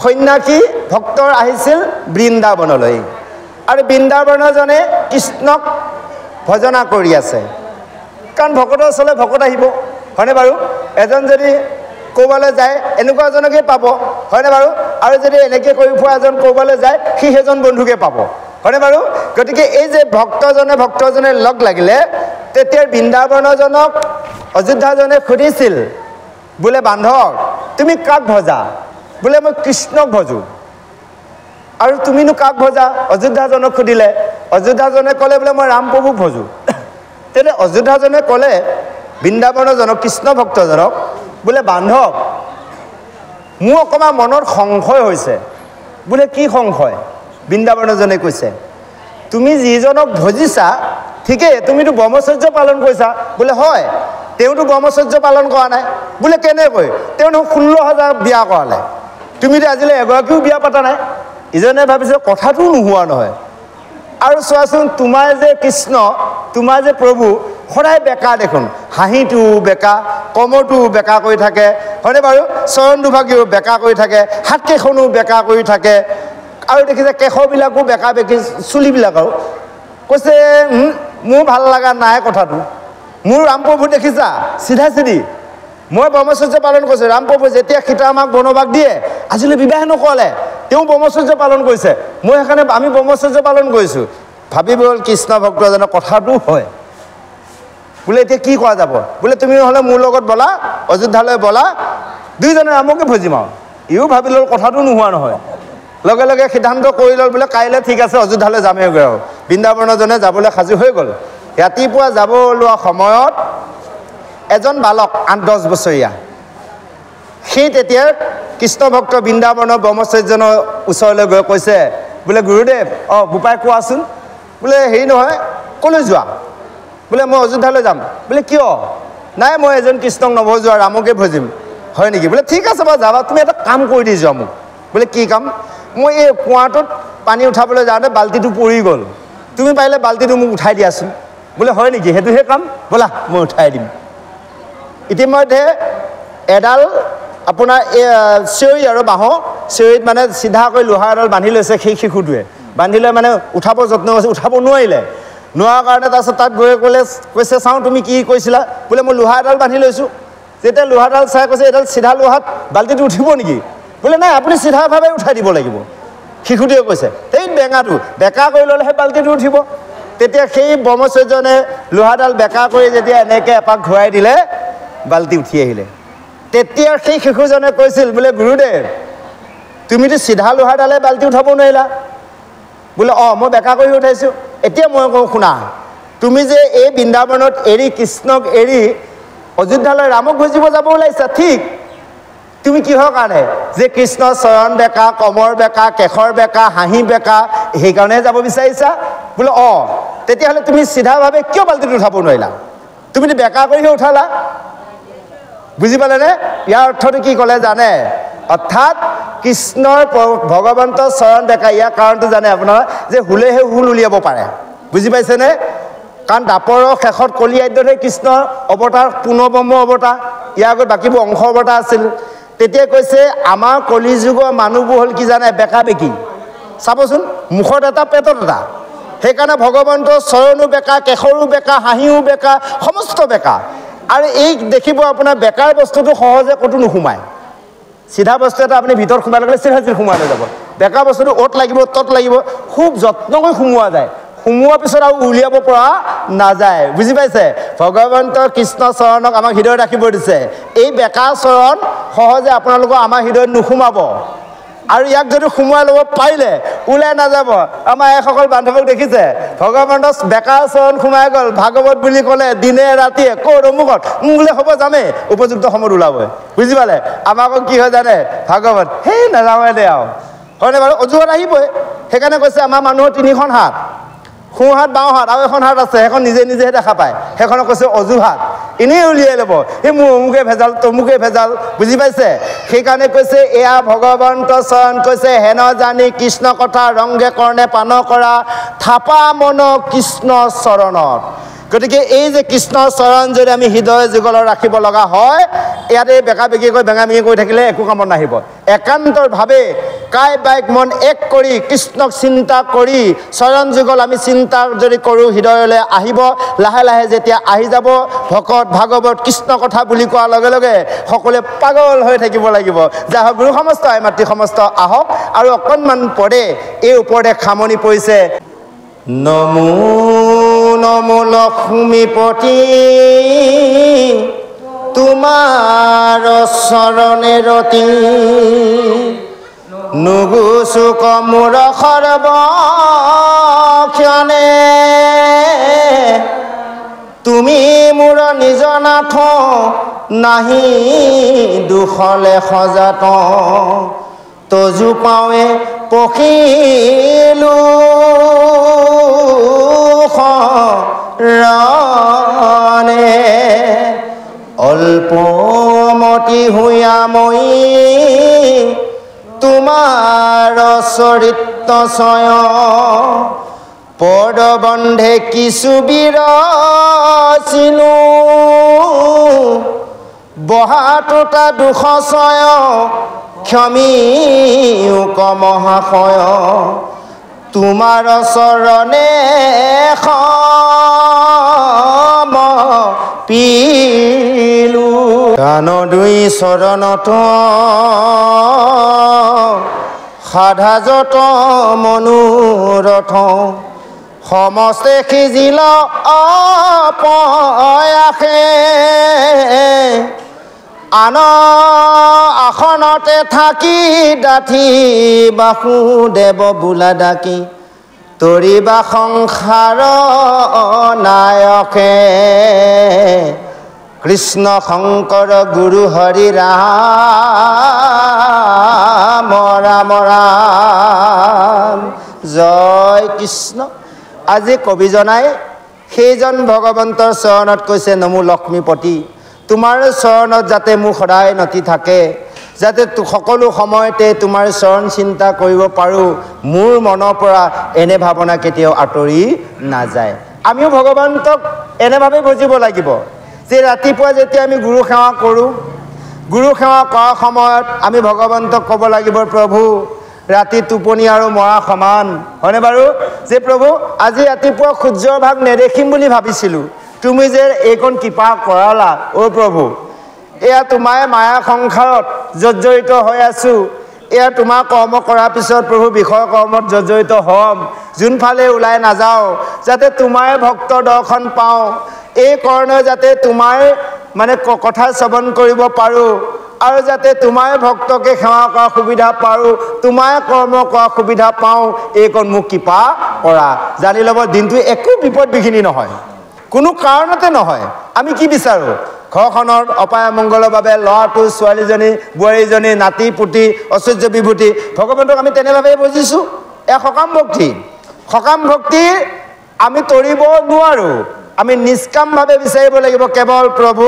সন্ন্যাসী ভক্তৰ আহিছিল বৃন্দাবনলৈ আৰু বৃন্দাবনজনে কৃষ্ণক ভজনা কৰি আছে কাৰণ ভকতৰ ওচৰলৈ ভকত আহিব হয়নে বাৰু এজন যদি ক'ৰবালৈ যায় এনেকুৱা এজনকে পাব হয়নে বাৰু আৰু যদি এনেকৈ কৰি ফুৰা এজন ক'ৰবালৈ যায় সি সেইজন বন্ধুকে পাব হয়নে বাৰু গতিকে এই যে ভক্তজনে লগ লাগিলে তেতিয়া বৃন্দাবনজনক অযোধ্যাজনে সুধিছিল বোলে বান্ধৱ তুমি কাক ভজা বোলে মই কৃষ্ণক ভজো আৰু তুমিনো কাক ভজা অযোধ্যাজনক সুধিলে অযোধ্যাজনে ক'লে বোলে মই ৰাম প্ৰভুক ভজো তেনে অযোধ্যাজনে ক'লে বৃন্দাবনজনক কৃষ্ণ ভক্তজনক বোলে বান্ধৱ মোৰ অকণমান মনত সংশয় হৈছে বোলে কি সংশয় বৃন্দাবনজনে কৈছে তুমি যিজনক ভজিছা ঠিকেই তুমিতো ব্ৰহ্মচৰ্য পালন কৰিছা বোলে হয় তেওঁতো ব্ৰহ্মচৰ্য পালন কৰা নাই বোলে কেনেকৈ তেওঁ 16,000 বিয়া কৰালে তুমিতো আজিলৈ এগৰাকীও বিয়া পতা নাই ইজনে ভাবিছে কথাটো নোহোৱা নহয় আৰু চোৱাচোন তোমাৰ যে কৃষ্ণ তোমাৰ যে প্ৰভু সদায় বেকা দেখোন হাঁহিটো বেকা কমৰটো বেকা কৰি থাকে হয়নে বাৰু চৰণ দুভাগিও বেকা কৰি থাকে হাতকেইখনো বেকা কৰি থাকে আৰু দেখিছে কেশবিলাকো বেকা বেকি চুলিবিলাক আৰু কৈছে মোৰ ভাল লগা নাই কথাটো মোৰ ৰাম প্ৰভু দেখিছা চিধা চিধি মই ব্ৰহ্মচৰ্য পালন কৰিছোঁ ৰাম প্ৰভু যেতিয়া সীতা আমাক বনবাস দিয়ে আজিলৈ বিবাহ নকৰালে তেওঁ ব্ৰহ্মচৰ্য পালন কৰিছে মই সেইকাৰণে আমি ব্ৰহ্মচৰ্য পালন কৰিছোঁ ভাবিব হ'ল কৃষ্ণ ভক্তজনৰ কথাটো হয় বোলে এতিয়া কি কৰা যাব বোলে তুমি হ'লে মোৰ লগত বলা অযোধ্যালৈ বলা দুইজনে ৰামকে ভজিম আৰু ইও ভাবি ল'ল কথাটো নোহোৱা নহয় লগে লগে সিদ্ধান্ত কৰি ল'ল বোলে কাইলৈ ঠিক আছে অযোধ্যালৈ যামেগৈ আৰু বৃন্দাবনজনে যাবলৈ সাজু হৈ গ'ল ৰাতিপুৱা যাব লোৱা সময়ত এজন বালক 8-10 বছৰীয়া সেই তেতিয়া কৃষ্ণ ভক্ত বৃন্দাবনৰ ব্ৰহ্মচৰ্যজনৰ ওচৰলৈ গৈ কৈছে বোলে গুৰুদেৱ বোপাই কোৱাচোন বোলে হেৰি নহয় ক'লৈ যোৱা বোলে মই অযোধ্যালৈ যাম বোলে কিয় নাই মই এজন কৃষ্ণক নভজোৱা ৰামকে ভজিম হয় নেকি বোলে ঠিক আছে বাৰু যাবা তুমি এটা কাম কৰি দি যোৱা মোক বোলে কি কাম মই এই কুঁৱাটোত পানী উঠাবলৈ যাওঁতে বাল্টিটো পৰি গ'ল তুমি পাৰিলে বাল্টিটো মোক উঠাই দিয়াচোন বোলে হয় নেকি সেইটোহে কাম ব'লা মই উঠাই দিম ইতিমধ্যে এডাল আপোনাৰ চিঞৰি আৰু বাঁহৰ চিঞৰিত মানে চিধাকৈ লোহা এডাল বান্ধি লৈছে সেই শিশুটোৱে বান্ধি লৈ মানে উঠাব যত্ন কৰিছে উঠাব নোৱাৰিলে নোৱাৰা কাৰণে তাৰপিছত তাত গৈ কৈছে চাওঁ তুমি কি কৈছিলা বোলে মই লোহা এডাল বান্ধি লৈছোঁ যেতিয়া লোহাডাল চাই কৈছে এডাল চিধা লোহাত বাল্টিটো উঠিব নেকি বোলে নাই আপুনি চিধাভাৱে উঠাই দিব লাগিব শিশুটোৱে কৈছে সেই বেঙাটো বেকা কৰি ল'লেহে বাল্টিটো উঠিব তেতিয়া সেই ব্ৰহ্মচৰ্যজনে লোহাডাল বেকা কৰি যেতিয়া এনেকৈ এপাক ঘূৰাই দিলে বাল্টি উঠি আহিলে তেতিয়া সেই শিশুজনে কৈছিল বোলে গুৰুদেৱ তুমিতো চিধা লোহাডালে বাল্টি উঠাব নোৱাৰিলা বোলে মই বেকা কৰি উঠাইছোঁ এতিয়া মই কওঁ শুনা তুমি যে এই বৃন্দাবনত এৰি কৃষ্ণক এৰি অযোধ্যালৈ ৰামক ভজিব যাব ওলাইছা ঠিক তুমি কিহৰ কাৰণে যে কৃষ্ণৰ চৰণ বেকা কমৰ বেকা কেশৰ বেকা হাঁহি বেকা সেইকাৰণেহে যাব বিচাৰিছা বোলে তেতিয়াহ'লে তুমি চিধাভাৱে কিয় বাল্টিটো উঠাব নোৱাৰিলা তুমিতো বেকা কৰিহে উঠালা বুজি পালেনে ইয়াৰ অৰ্থটো কি ক'লে জানে অৰ্থাৎ কৃষ্ণৰ ভগৱন্তৰ চৰণ বেকা ইয়াৰ কাৰণটো জানে আপোনাৰ যে হুলেহে হুল উলিয়াব পাৰে বুজি পাইছেনে কাৰণ দাপৰৰ শেষত কলিয়াদ্যতহে কৃষ্ণৰ অৱতাৰ পূৰ্ণব্ৰহ্ম অৱতাৰ ইয়াৰ আগত বাকীবোৰ অংশ অৱতাৰ আছিল তেতিয়া কৈছে আমাৰ কলিযুগৰ মানুহবোৰ হ'ল কি জানে বেকা বেকি চাবচোন মুখত এটা পেটত এটা সেইকাৰণে ভগৱন্তৰ চৰণো বেকা কেশৰো বেকা হাঁহিও বেকা সমস্ত বেকা আৰু এই দেখিব আপোনাৰ বেকাৰ বস্তুটো সহজে ক'তো নোসোমায় চিধা বস্তু এটা আপুনি ভিতৰত সোমাই ল'লে চিধা সোমাই লৈ যাব বেকা বস্তুটো অ'ত লাগিব তত লাগিব খুব যত্ন কৰি সোমোৱা যায় সোমোৱাৰ পিছত আৰু উলিয়াব পৰা নাযায় বুজি পাইছে ভগৱন্তৰ কৃষ্ণ চৰণক আমাক হৃদয়ত ৰাখিব দিছে এই বেকা চৰণ সহজে আপোনালোকৰ আমাৰ হৃদয়ত নোসোমাব আৰু ইয়াক যদি সোমোৱাই ল'ব পাৰিলে ওলাই নাযাব আমাৰ এইসকল বান্ধৱক দেখিছে ভগৱন্তৰ বেকা চৰণ সোমাই গ'ল ভাগৱত বুলি ক'লে দিনে ৰাতিয়ে ক'ৰ অমুকত বোলে হ'ব যামেই উপযুক্ত সময়ত ওলাবই বুজি পালে আমাক কি হয় জানে ভাগৱত সেই নাযাওঁৱে দে আৰু হয়নে বাৰু অজুহাত আহিবই সেইকাৰণে কৈছে আমাৰ মানুহৰ 3খন হাত সোঁ হাত বাওঁ হাত আৰু এখন হাত আছে সেইখন নিজে নিজেহে দেখা পায় সেইখনক কৈছে অজুহাত এনেই উলিয়াই ল'ব এই মোৰ অমুকে ভেজাল তমুকে ভেজাল বুজি পাইছে সেইকাৰণে কৈছে এয়া ভগৱন্তৰ চৰণ কৈছে হেন জানি কৃষ্ণ কথা ৰংগে কৰ্ণে পান কৰা থাপা মন কৃষ্ণ চৰণত গতিকে এই যে কৃষ্ণৰ চৰণ যদি আমি হৃদয় যুগলত ৰাখিব লগা হয় ইয়াতে বেকা বেকি কৰি বেঙা বেঙি কৰি থাকিলে একো কামত নাহিব একান্তৰভাৱে কায় বাইক মন এক কৰি কৃষ্ণক চিন্তা কৰি চৰণ যুগল আমি চিন্তা যদি কৰোঁ হৃদয়লৈ আহিব লাহে লাহে যেতিয়া আহি যাব ভকত ভাগৱত কৃষ্ণ কথা বুলি কোৱাৰ লগে লগে সকলোৱে পাগল হৈ থাকিব লাগিব যাই হওক গুৰু সমস্ত আই মাতৃ সমস্ত আহক আৰু অকণমান পৰে এই ওপৰতে খামনি পৰিছে নমো নমো লক্ষ্মীপতি তোমাৰ চৰণে ৰতি নুগুচুক মোৰ সৰ্বক্ষণে তুমি মোৰ নিজ নাথ নাহি দুখলে সজাত তজু পাৱে পখিলো ৰনে অল্পমতি হুয়া মই তোমাৰ চৰিত্ৰ ছয় পদবন্ধে কিছু বিৰচিলো বহাটোতা দুখ ছয় ক্ষমী মহাশয় তোমাৰ চৰণে পিলু কাণ দুই চৰণত সাধাজত মনোৰথ সমস্তে সিজিল অপয়াসে আন আসনতে থাকি ডাঠি বাসুদেৱ বোলা ডাকি তৰিবা সংসাৰ নায়কে কৃষ্ণ শংকৰ গুৰু হৰি ৰাম ৰাম ৰাম জয় কৃষ্ণ আজি কবিজনাই সেইজন ভগৱন্তৰ চৰণত কৈছে নমো লক্ষ্মীপতি তোমাৰ চৰণত যাতে মোক সদায় নতি থাকে যাতে সকলো সময়তে তোমাৰ চৰণ চিন্তা কৰিব পাৰোঁ মোৰ মনৰ পৰা এনে ভাৱনা কেতিয়াও আঁতৰি নাযায় আমিও ভগৱন্তক এনেভাৱে বুজিব লাগিব যে ৰাতিপুৱা যেতিয়া আমি গুৰু সেৱা কৰোঁ গুৰু সেৱা কৰাৰ সময়ত আমি ভগৱন্তক ক'ব লাগিব প্ৰভু ৰাতি টোপনি আৰু মৰা সমান হয়নে বাৰু যে প্ৰভু আজি ৰাতিপুৱা সূৰ্যৰ ভাগ নেদেখিম বুলি ভাবিছিলোঁ তুমি যে এইকণ কৃপা কৰালা অ' প্ৰভু এয়া তোমাৰ মায়া সংসাৰত জৰ্জৰিত হৈ আছোঁ এয়া তোমাৰ কৰ্ম কৰাৰ পিছত প্ৰভু বিষয় কৰ্মত জৰ্জৰিত হ'ম যোনফালে ওলাই নাযাওঁ যাতে তোমাৰ ভক্ত দৰ্শন পাওঁ এই কাৰণে যাতে তোমাৰ মানে কথা শ্ৰৱণ কৰিব পাৰোঁ আৰু যাতে তোমাৰ ভক্তকে সেৱা কৰাৰ সুবিধা পাৰোঁ তোমাৰ কৰ্ম কৰাৰ সুবিধা পাওঁ এইকণ মোক কৃপা কৰা জানি ল'ব দিনটো একো বিপদ বিঘিনি নহয় কোনো কাৰণতে নহয় আমি কি বিচাৰোঁ ঘৰখনৰ অপায় মংগলৰ বাবে ল'ৰাটো ছোৱালীজনী বোৱাৰীজনী নাতি পুতি ঐশ্বৰ্য বিভূতি ভগৱন্তক আমি তেনেভাৱেই বুজিছোঁ এয়া সকাম ভক্তি আমি তৰিব নোৱাৰোঁ আমি নিষ্কামভাৱে বিচাৰিব লাগিব কেৱল প্ৰভু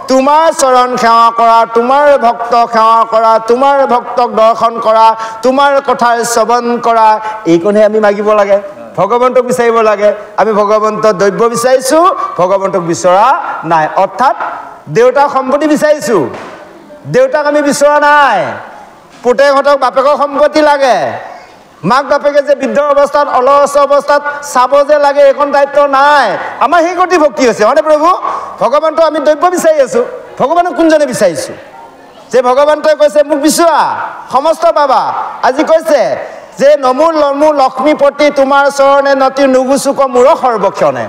তোমাৰ চৰণ সেৱা কৰা তোমাৰ ভক্ত সেৱা কৰা তোমাৰ ভক্তক দৰ্শন কৰা তোমাৰ কথাৰ শ্ৰৱণ কৰা এইকণহে আমি মাগিব লাগে ভগৱন্তক বিচাৰিব লাগে আমি ভগৱন্তৰ দ্ৰব্য বিচাৰিছোঁ ভগৱন্তক বিচৰা নাই অৰ্থাৎ দেউতাক সম্পত্তি বিচাৰিছোঁ দেউতাক আমি বিচৰা নাই পুতেকহঁতক বাপেকৰ সম্পত্তি লাগে মাক বাপেকে যে বৃদ্ধ অৱস্থাত অলস অৱস্থাত চাব যে লাগে এইখন দায়িত্ব নাই আমাৰ সেই গতি ভক্তি হৈছে হয়নে প্ৰভু ভগৱন্তক আমি দ্ৰব্য বিচাৰি আছোঁ ভগৱানক কোনজনে বিচাৰিছোঁ যে ভগৱন্তই কৈছে মোক বিচৰা সমস্ত পাবা আজি কৈছে যে নমো লক্ষ্মীপতি তোমাৰ চৰণে নতি নুগুচুক মূৰ সৰ্বক্ষণে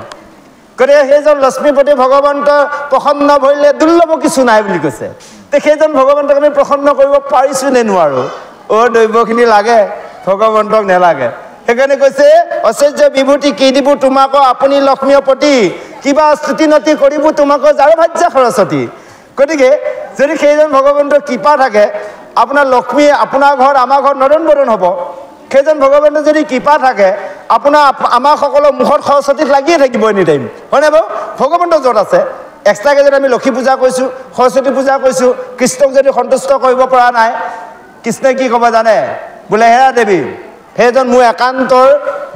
গতিকে সেইজন লক্ষ্মীপতি ভগৱন্ত প্ৰসন্ন ভৰিলে দুৰ্লভ কিছু নাই বুলি কৈছে তে সেইজন ভগৱন্তক আমি প্ৰসন্ন কৰিব পাৰিছোঁ নে নোৱাৰোঁ অ' দ্ৰব্যখিনি লাগে ভগৱন্তক নেলাগে সেইকাৰণে কৈছে ঐশ্বৰ্য বিভূতি কি দিব তোমাকো আপুনি লক্ষ্মীপতি কিবা স্তুতি নতি কৰিব তোমাকো যাৰ ভাজ্যা সৰস্বতী গতিকে যদি সেইজন ভগৱন্তৰ কৃপা থাকে আপোনাৰ লক্ষ্মী আপোনাৰ ঘৰত আমাৰ ঘৰত নদন বদন হ'ব সেইজন ভগৱন্তৰ যদি কৃপা থাকে আপোনাৰ আমাৰ সকলৰ মুখত সৰস্বতীত লাগিয়ে থাকিব এনি টাইম হয়নে বাৰু ভগৱন্ত য'ত আছে এক্সট্ৰাকৈ যদি আমি লক্ষী পূজা কৰিছোঁ সৰস্বতী পূজা কৰিছোঁ কৃষ্ণক যদি সন্তুষ্ট কৰিব পৰা নাই কৃষ্ণই কি ক'ব জানে বোলে হেৰা দেৱী সেইজন মোৰ একান্তৰ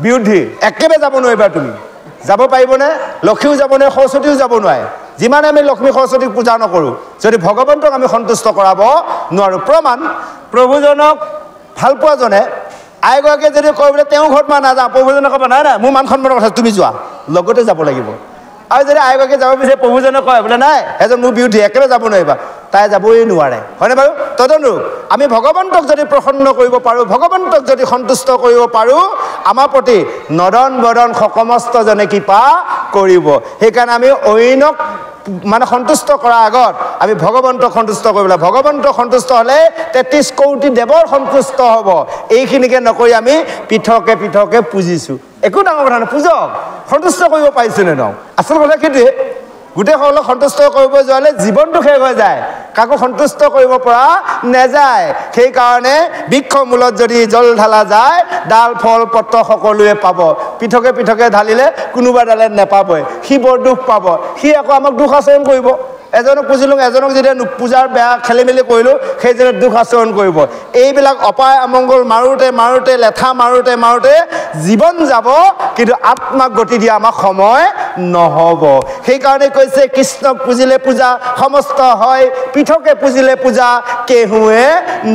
বিৰোধী একেবাৰে যাব নোৱাৰিবা তুমি যাব পাৰিবনে লক্ষীও যাব নোৱাৰে সৰস্বতীও যাব নোৱাৰে যিমানে আমি লক্ষ্মী সৰস্বতীক পূজা নকৰোঁ যদি ভগৱন্তক আমি সন্তুষ্ট কৰাব নোৱাৰোঁ প্ৰমাণ প্ৰভুজনক ভাল পোৱাজনে আইগৰাকীয়ে যদি কয় বোলে তেওঁৰ ঘৰত মই নাযাওঁ, প্ৰভুজনে ক'ব নাই নাই মোৰ মান সন্মানৰ কথা তুমি যোৱা, লগতে যাব লাগিব। আৰু যদি আইগৰাকীয়ে যাব বিচাৰে প্ৰভুজনে কয় বোলে নাই এজন মোৰ বিৰোধী একেবাৰে যাব নোৱাৰিবা, তাই যাবই নোৱাৰে, হয়নে বাৰু? তদনুৰূপ আমি ভগৱন্তক যদি প্ৰসন্ন কৰিব পাৰোঁ, ভগৱন্তক যদি সন্তুষ্ট কৰিব পাৰোঁ, আমাৰ প্ৰতি নদন বদন সমস্তজনে কৃপা কৰিব। সেইকাৰণে আমি অইনক মানে সন্তুষ্ট কৰাৰ আগত আমি ভগৱন্তক সন্তুষ্ট কৰিব লাগে। ভগৱন্তক সন্তুষ্ট হ'লে 33 কোটি দেৱৰ সন্তুষ্ট হ'ব। এইখিনিকে নকৰি আমি পৃথকে পৃথকে পুজিছোঁ, একো ডাঙৰ কথা নহয়, পূজক সন্তুষ্ট কৰিব পাৰিছোঁ নে নহয়? আচল কথা সেইটোৱে, গোটেইসকলক সন্তুষ্ট কৰিব যোৱালে জীৱনটো শেষ হৈ যায়, কাকো সন্তুষ্ট কৰিব পৰা নাযায়। সেইকাৰণে বৃক্ষ মূলত যদি জল ঢালা যায়, ডাল ফল পত্ৰ সকলোৱে পাব, পৃথকে পৃথকে ঢালিলে কোনোবা ডালে নেপাবই, সি বৰ দুখ পাব, সি আকৌ আমাক দুখ আচৰণ কৰিব। এজনক পুজিলোঁ, এজনক যেতিয়া পূজাৰ বেয়া খেলি মেলি কৰিলোঁ, সেইজনে দুখ আচৰণ কৰিব। এইবিলাক অপায় অমংগল মাৰোঁতে মাৰোঁতে লেঠা মাৰোঁতে মাৰোঁতে জীৱন যাব, কিন্তু আত্মাক গতি দিয়া আমাক সময় নহ'ব। সেইকাৰণে কৈছে কৃষ্ণক পুজিলে পূজা সমস্ত হয়, পৃথকে পুজিলে পূজা কেহুৱে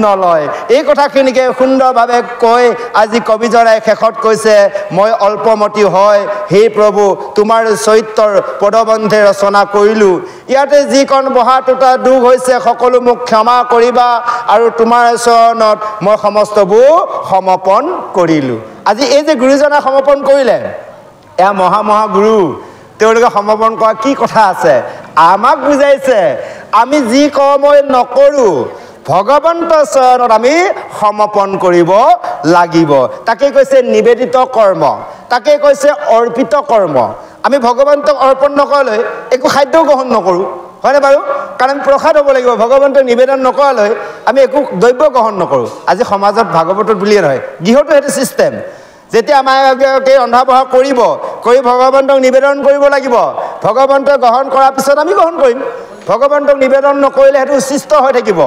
নলয়। এই কথাখিনিকে সুন্দৰভাৱে কৈ আজি কবিজনাই শেষত কৈছে, মই অল্পমতি হয় হে প্ৰভু তোমাৰ চৰিত্ৰৰ পদবন্ধে ৰচনা কৰিলোঁ, ইয়াতে যিকণ বহা তোতা দুখ হৈছে সকলো মোক ক্ষমা কৰিবা, আৰু তোমাৰ চৰণত মই সমস্তবোৰ সমৰ্পণ কৰিলোঁ। আজি এই যে গুৰুজনাই সমৰ্পণ কৰিলে, এয়া মহা গুৰু, তেওঁলোকে সমৰ্পণ কৰা কি কথা আছে? আমাক বুজাইছে আমি যি কৰ্মই নকৰোঁ ভগৱন্তৰ চৰণত আমি সমৰ্পণ কৰিব লাগিব। তাকে কৈছে নিবেদিত কৰ্ম, তাকে কৈছে অৰ্পিত কৰ্ম। আমি ভগৱন্তক অৰ্পণ নকৰালৈ একো খাদ্যও গ্ৰহণ নকৰোঁ, হয়নে বাৰু? কাৰণ আমি প্ৰসাদ হ'ব লাগিব, ভগৱন্তক নিবেদন নকৰালৈ আমি একো দ্ৰব্য গ্ৰহণ নকৰোঁ। আজি সমাজত ভাগৱতত বুলিয়ে নহয়, গৃহতো সেইটো ছিষ্টেম। যেতিয়া আমাৰ ৰন্ধা বঢ়া কৰিব, কৰি ভগৱন্তক নিবেদন কৰিব লাগিব, ভগৱন্তক গ্ৰহণ কৰাৰ পিছত আমি গ্ৰহণ কৰিম। ভগৱন্তক নিবেদন নকৰিলে সেইটো উচ্ছিষ্ট হৈ থাকিব,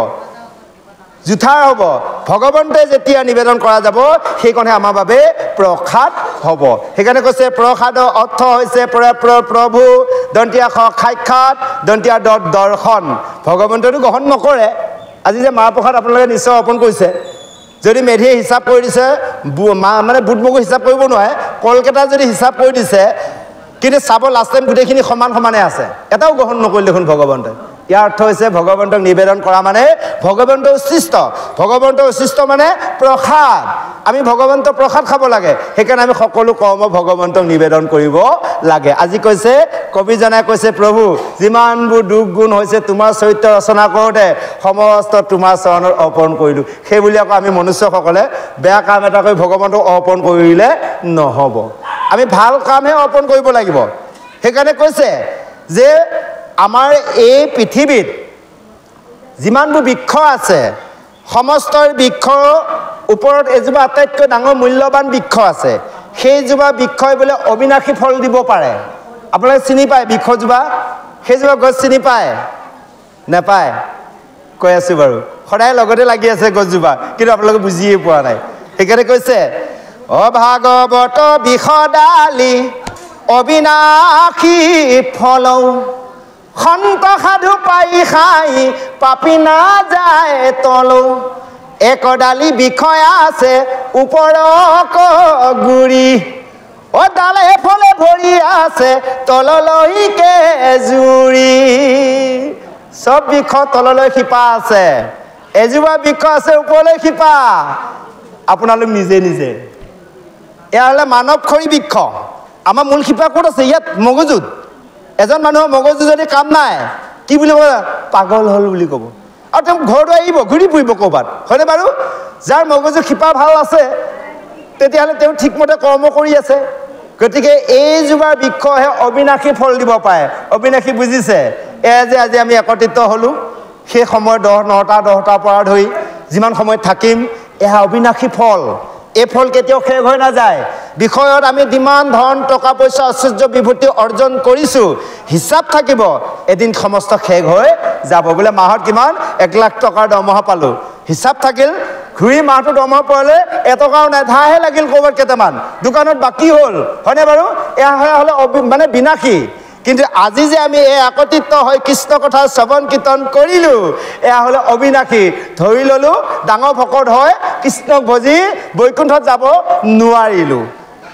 জুঠাৰ হ'ব। ভগৱন্তই যেতিয়া নিবেদন কৰা যাব সেইকণহে আমাৰ বাবে প্ৰসাদ হ'ব। সেইকাৰণে কৈছে প্ৰসাদৰ অৰ্থ হৈছে প্ৰভু দন্তীয়া সাক্ষাৎ দন্তীয়া দৰ্শন। ভগৱন্তইতো গ্ৰহণ নকৰে। আজি যে মাহ প্ৰসাদ আপোনালোকে নিশ্চয় অৰ্পণ কৰিছে, যদি মেধিয়ে হিচাপ কৰি দিছে, মানে বুট মগু হিচাপ কৰিব নোৱাৰে, কলকেইটা যদি হিচাপ কৰি দিছে, কিন্তু চাব লাষ্ট টাইম গোটেইখিনি সমান সমানে আছে, এটাও গ্ৰহণ নকৰিলে দেখোন ভগৱন্তই। ইয়াৰ অৰ্থ হৈছে ভগৱন্তক নিবেদন কৰা মানে ভগৱন্তৰ উচ্ছিষ্ট। ভগৱন্তৰ উচ্ছিষ্ট মানে প্ৰসাদ। আমি ভগৱন্তৰ প্ৰসাদ খাব লাগে। সেইকাৰণে আমি সকলো কৰ্ম ভগৱন্তক নিবেদন কৰিব লাগে। আজি কৈছে কবিজনাই কৈছে, প্ৰভু যিমানবোৰ দুখ গুণ হৈছে তোমাৰ চৰিত্ৰ ৰচনা কৰোঁতে সমস্ত তোমাৰ চৰণত অৰ্পণ কৰিলোঁ। সেইবুলি আকৌ আমি মনুষ্যসকলে বেয়া কাম এটা কৰি ভগৱন্তক অৰ্পণ কৰিলে নহ'ব, আমি ভাল কামহে অৰ্পণ কৰিব লাগিব। সেইকাৰণে কৈছে যে আমাৰ এই পৃথিৱীত যিমানবোৰ বৃক্ষ আছে, সমস্ত বৃক্ষৰ ওপৰত এজোপা আটাইতকৈ ডাঙৰ মূল্যৱান বৃক্ষ আছে। সেইজোপা বৃক্ষই বোলে অবিনাশী ফল দিব পাৰে। আপোনালোকে চিনি পায় বৃক্ষজোপা? সেইজোপা গছ চিনি পায় নেপায়? কৈ আছোঁ বাৰু, সদায় লগতে লাগি আছে গছজোপা, কিন্তু আপোনালোকে বুজিয়ে পোৱা নাই। সেইকাৰণে কৈছে অভাগৱত বিষদালি অবিনাশী ফল, সন্ত সাধু পাই খাই পাপি নাযায় তলৌ, একডালি বিষয় আছে ওপৰ গুৰি, অ ডালে ফলে ভৰি আছে তললৈকে জুৰি। চব বৃক্ষ তললৈ শিপা আছে, এজোপা বৃক্ষ আছে ওপৰলৈ শিপা। আপোনালোক নিজে নিজে, এয়া হ'লে মানৱখৰি বৃক্ষ। আমাৰ মূল শিপা ক'ত আছে? ইয়াত মগজুত। এজন মানুহৰ মগজু যদি কাম নাই, কি বুলি ক'ব? পাগল হ'ল বুলি ক'ব। আৰু তেওঁ ঘৰটো আহিব, ঘূৰি ফুৰিব ক'ৰবাত, হয়নে বাৰু? যাৰ মগজু শিপা ভাল আছে তেতিয়াহ'লে তেওঁ ঠিকমতে কৰ্ম কৰি আছে। গতিকে এইজোপা বৃক্ষহে অবিনাশী ফল দিব পাৰে। অবিনাশী বুজিছে? এয়া যে আজি আমি একত্ৰিত হ'লোঁ, সেই সময় 9টাৰ পৰা ধৰি যিমান সময়ত থাকিম, এয়া অবিনাশী ফল। এই ফল কেতিয়াও শেষ হৈ নাযায়। বিষয়ত আমি যিমান ধন টকা পইচা ঐশ্বৰ্য বিভূতি অৰ্জন কৰিছোঁ, হিচাপ থাকিব, এদিন সমস্ত শেষ হৈ যাব। বোলে মাহত কিমান 1 লাখ টকাৰ দৰমহা পালোঁ, হিচাপ থাকিল, ঘূৰি মাহটো দৰমহা পৰিলে এটকাও নাই, ধাৰহে লাগিল ক'ৰবাত কেইটামান, দোকানত বাকী হ'ল, হয়নে বাৰু? এয়া হ'লে মানে বিনাশী। কিন্তু আজি যে আমি এই একত্ৰিত হৈ কৃষ্ণ কথা শ্ৰৱণ কীৰ্তন কৰিলোঁ, এয়া হ'লে অবিনাশী। ধৰি ল'লোঁ ডাঙৰ ভকত হৈ কৃষ্ণক ভজি বৈকুণ্ঠত যাব নোৱাৰিলোঁ।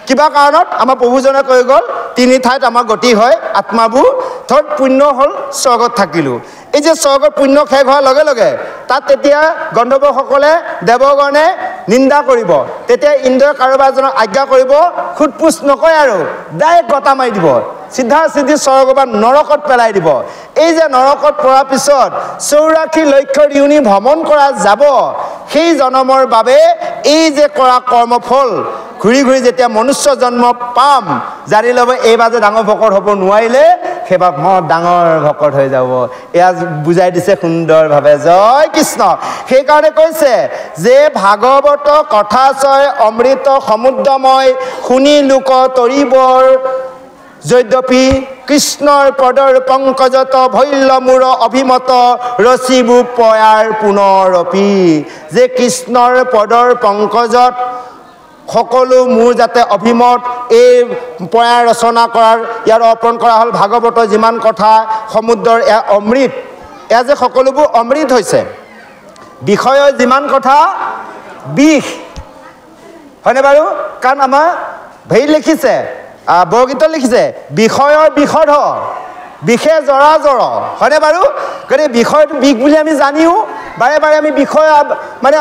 কিবা কাৰণত আমাৰ প্ৰভুজনে কৈ গ'ল, তিনি ঠাইত আমাৰ গতি হয় আত্মাবোৰ, ধৰ পুণ্য হ'ল স্বৰ্গত থাকিলোঁ। এই যে স্বৰ্গত পুণ্য শেষ হোৱাৰ লগে লগে তাত তেতিয়া গন্ধৰ্বসকলে দেৱগণে নিন্দা কৰিব। তেতিয়া ইন্দ্ৰই কাৰোবাৰ এজনক আজ্ঞা কৰিব, খুটপুচ নকয় আৰু ডাইৰেক্ট গতা মাৰি দিব, চিধা চিধি স্বৰ্গ বা নৰকত পেলাই দিব। এই যে নৰকত পৰাৰ পিছত 84 লক্ষ ইউনি ভ্ৰমণ কৰা যাব, সেই জনমৰ বাবে এই যে কৰা কৰ্মফল ঘূৰি ঘূৰি যেতিয়া মনুষ্য জন্ম পাম, জানি ল'ব এইবাৰ যে ডাঙৰ ভকত হ'ব নোৱাৰিলে সেইবাৰ মই ডাঙৰ ভকত হৈ যাব। এয়া বুজাই দিছে সুন্দৰভাৱে। জয় কৃষ্ণ। সেইকাৰণে কৈছে যে ভাগৱত কথাচয় অমৃত সমুদ্ৰময়, শুনি লোক তৰিবৰ যদ্যপি কৃষ্ণৰ পদৰ পংকজত ভৈল্য মূৰ অভিমত, ৰচিবু পয়াৰ পুনৰপি। যে কৃষ্ণৰ পদৰ পংকজত সকলো মোৰ যাতে অভিমত, এই পয়া ৰচনা কৰাৰ ইয়াৰ অৰ্পণ কৰা হ'ল ভাগৱতৰ যিমান কথা, সমুদ্ৰৰ এয়া অমৃত, এয়া যে সকলোবোৰ অমৃত হৈছে। বিষয়ৰ যিমান কথা বিষ, হয়নে বাৰু? কাৰণ আমাৰ হেৰি লিখিছে, বৰগীতত লিখিছে, বিষয়ৰ বিশদ বিষে জৰা জ্বৰ, হয়নে বাৰু? গতিকে বিষয়টো বিষ বুলি আমি জানিও বাৰে বাৰে আমি বিষয় মানে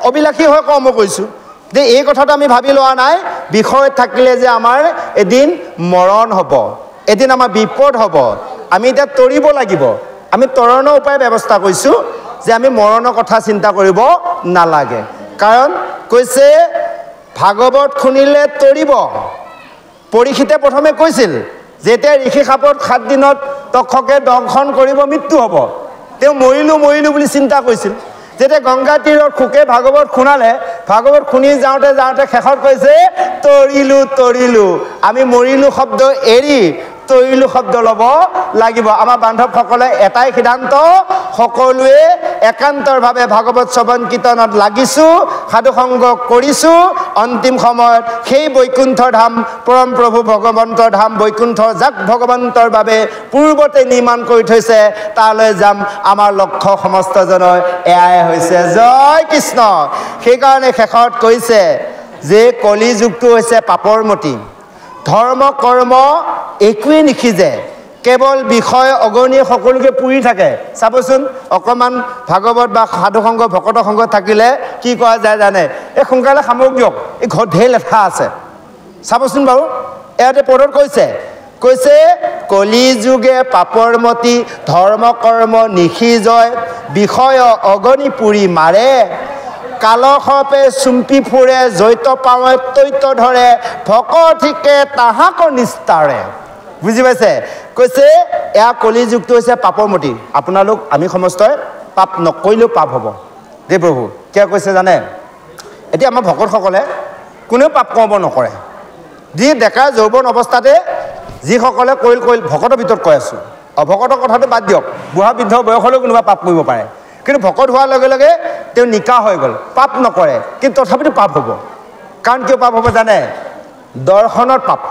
অবিলাসী হৈ কৰ্ম কৰিছোঁ। যে এই কথাটো আমি ভাবি লোৱা নাই, বিষয় থাকিলে যে আমাৰ এদিন মৰণ হ'ব, এদিন আমাৰ বিপদ হ'ব, আমি এতিয়া তৰিব লাগিব। আমি তৰণৰ উপায় ব্যৱস্থা কৰিছোঁ যে আমি মৰণৰ কথা চিন্তা কৰিব নালাগে। কাৰণ কৈছে ভাগৱত শুনিলে তৰিব। পৰীক্ষিতে প্ৰথমে কৈছিল যেতিয়া ঋষি সাপত 7 দিনত তক্ষকে দংশন কৰিব মৃত্যু হ'ব, তেওঁ মৰিলোঁ বুলি চিন্তা কৰিছিল। যেতিয়া গংগা তীৰত শুকে ভাগৱত শুনালে, ভাগৱত শুনি যাওঁতে শেষত কৈছে তৰিলোঁ। আমি মৰিলোঁ শব্দ এৰি তৰিলোঁ শব্দ ল'ব লাগিব। আমাৰ বান্ধৱসকলে এটাই সিদ্ধান্ত, সকলোৱে একান্তৰভাৱে ভাগৱত শ্ৰৱণ কীৰ্তনত লাগিছোঁ, সাধুসংগ কৰিছোঁ। অন্তিম সময়ত সেই বৈকুণ্ঠৰ ধাম, পৰম প্ৰভু ভগৱন্তৰ ধাম বৈকুণ্ঠ, যাক ভগৱন্তৰ বাবে পূৰ্বতে নিৰ্মাণ কৰি থৈছে, তালৈ যাম। আমাৰ লক্ষ্য সমস্তজনৰ এয়াই হৈছে। জয় কৃষ্ণ। সেইকাৰণে শেষত কৈছে যে কলি যুগটো হৈছে পাপৰ মতি, ধৰ্ম কৰ্ম একোৱেই নিখিজে, কেৱল বিষয় অগণীয় সকলোকে পুৰি থাকে। চাবচোন অকণমান ভাগৱত বা সাধুসংগ ভকত সংঘ থাকিলে কি কৰা যায় জানে? এই সোনকালে সামগ্ৰী দিয়ক, এই ঘৰত ঢেৰ লেঠা আছে। চাবচোন বাৰু, ইয়াতে পদত কৈছে কলি যুগে পাপৰ মতি, ধৰ্ম কৰ্ম নিখিজয়, বিষয় অগণি পুৰি মাৰে, কালসৰ্পে চুম্পি ফুৰে, জৈত পাৱে তৈত ধৰে, ভকতিকে তাহাক নিস্তাৰে। বুজি পাইছে? কৈছে এয়া কলি যুগটো হৈছে পাপৰ মতি। আপোনালোক আমি সমস্তই পাপ নকৰিলেও পাপ হ'ব দেই প্ৰভু। কিয় কৈছে জানে? এতিয়া আমাৰ ভকতসকলে কোনেও পাপ কৰ্ম নকৰে। যি ডেকা যৌৱন অৱস্থাতে যিসকলে কৰিল ভকতৰ ভিতৰত কৈ আছোঁ, অভকতৰ কথাটো বাদ দিয়ক, বুঢ়া বৃদ্ধ বয়সলৈও কোনোবা পাপ কৰিব পাৰে। কিন্তু ভকত হোৱাৰ লগে লগে তেওঁ নিকা হৈ গ'ল, পাপ নকৰে, কিন্তু তথাপিতো পাপ হ'ব। কাৰণ কিয় পাপ হ'ব জানে? দৰ্শনত পাপ।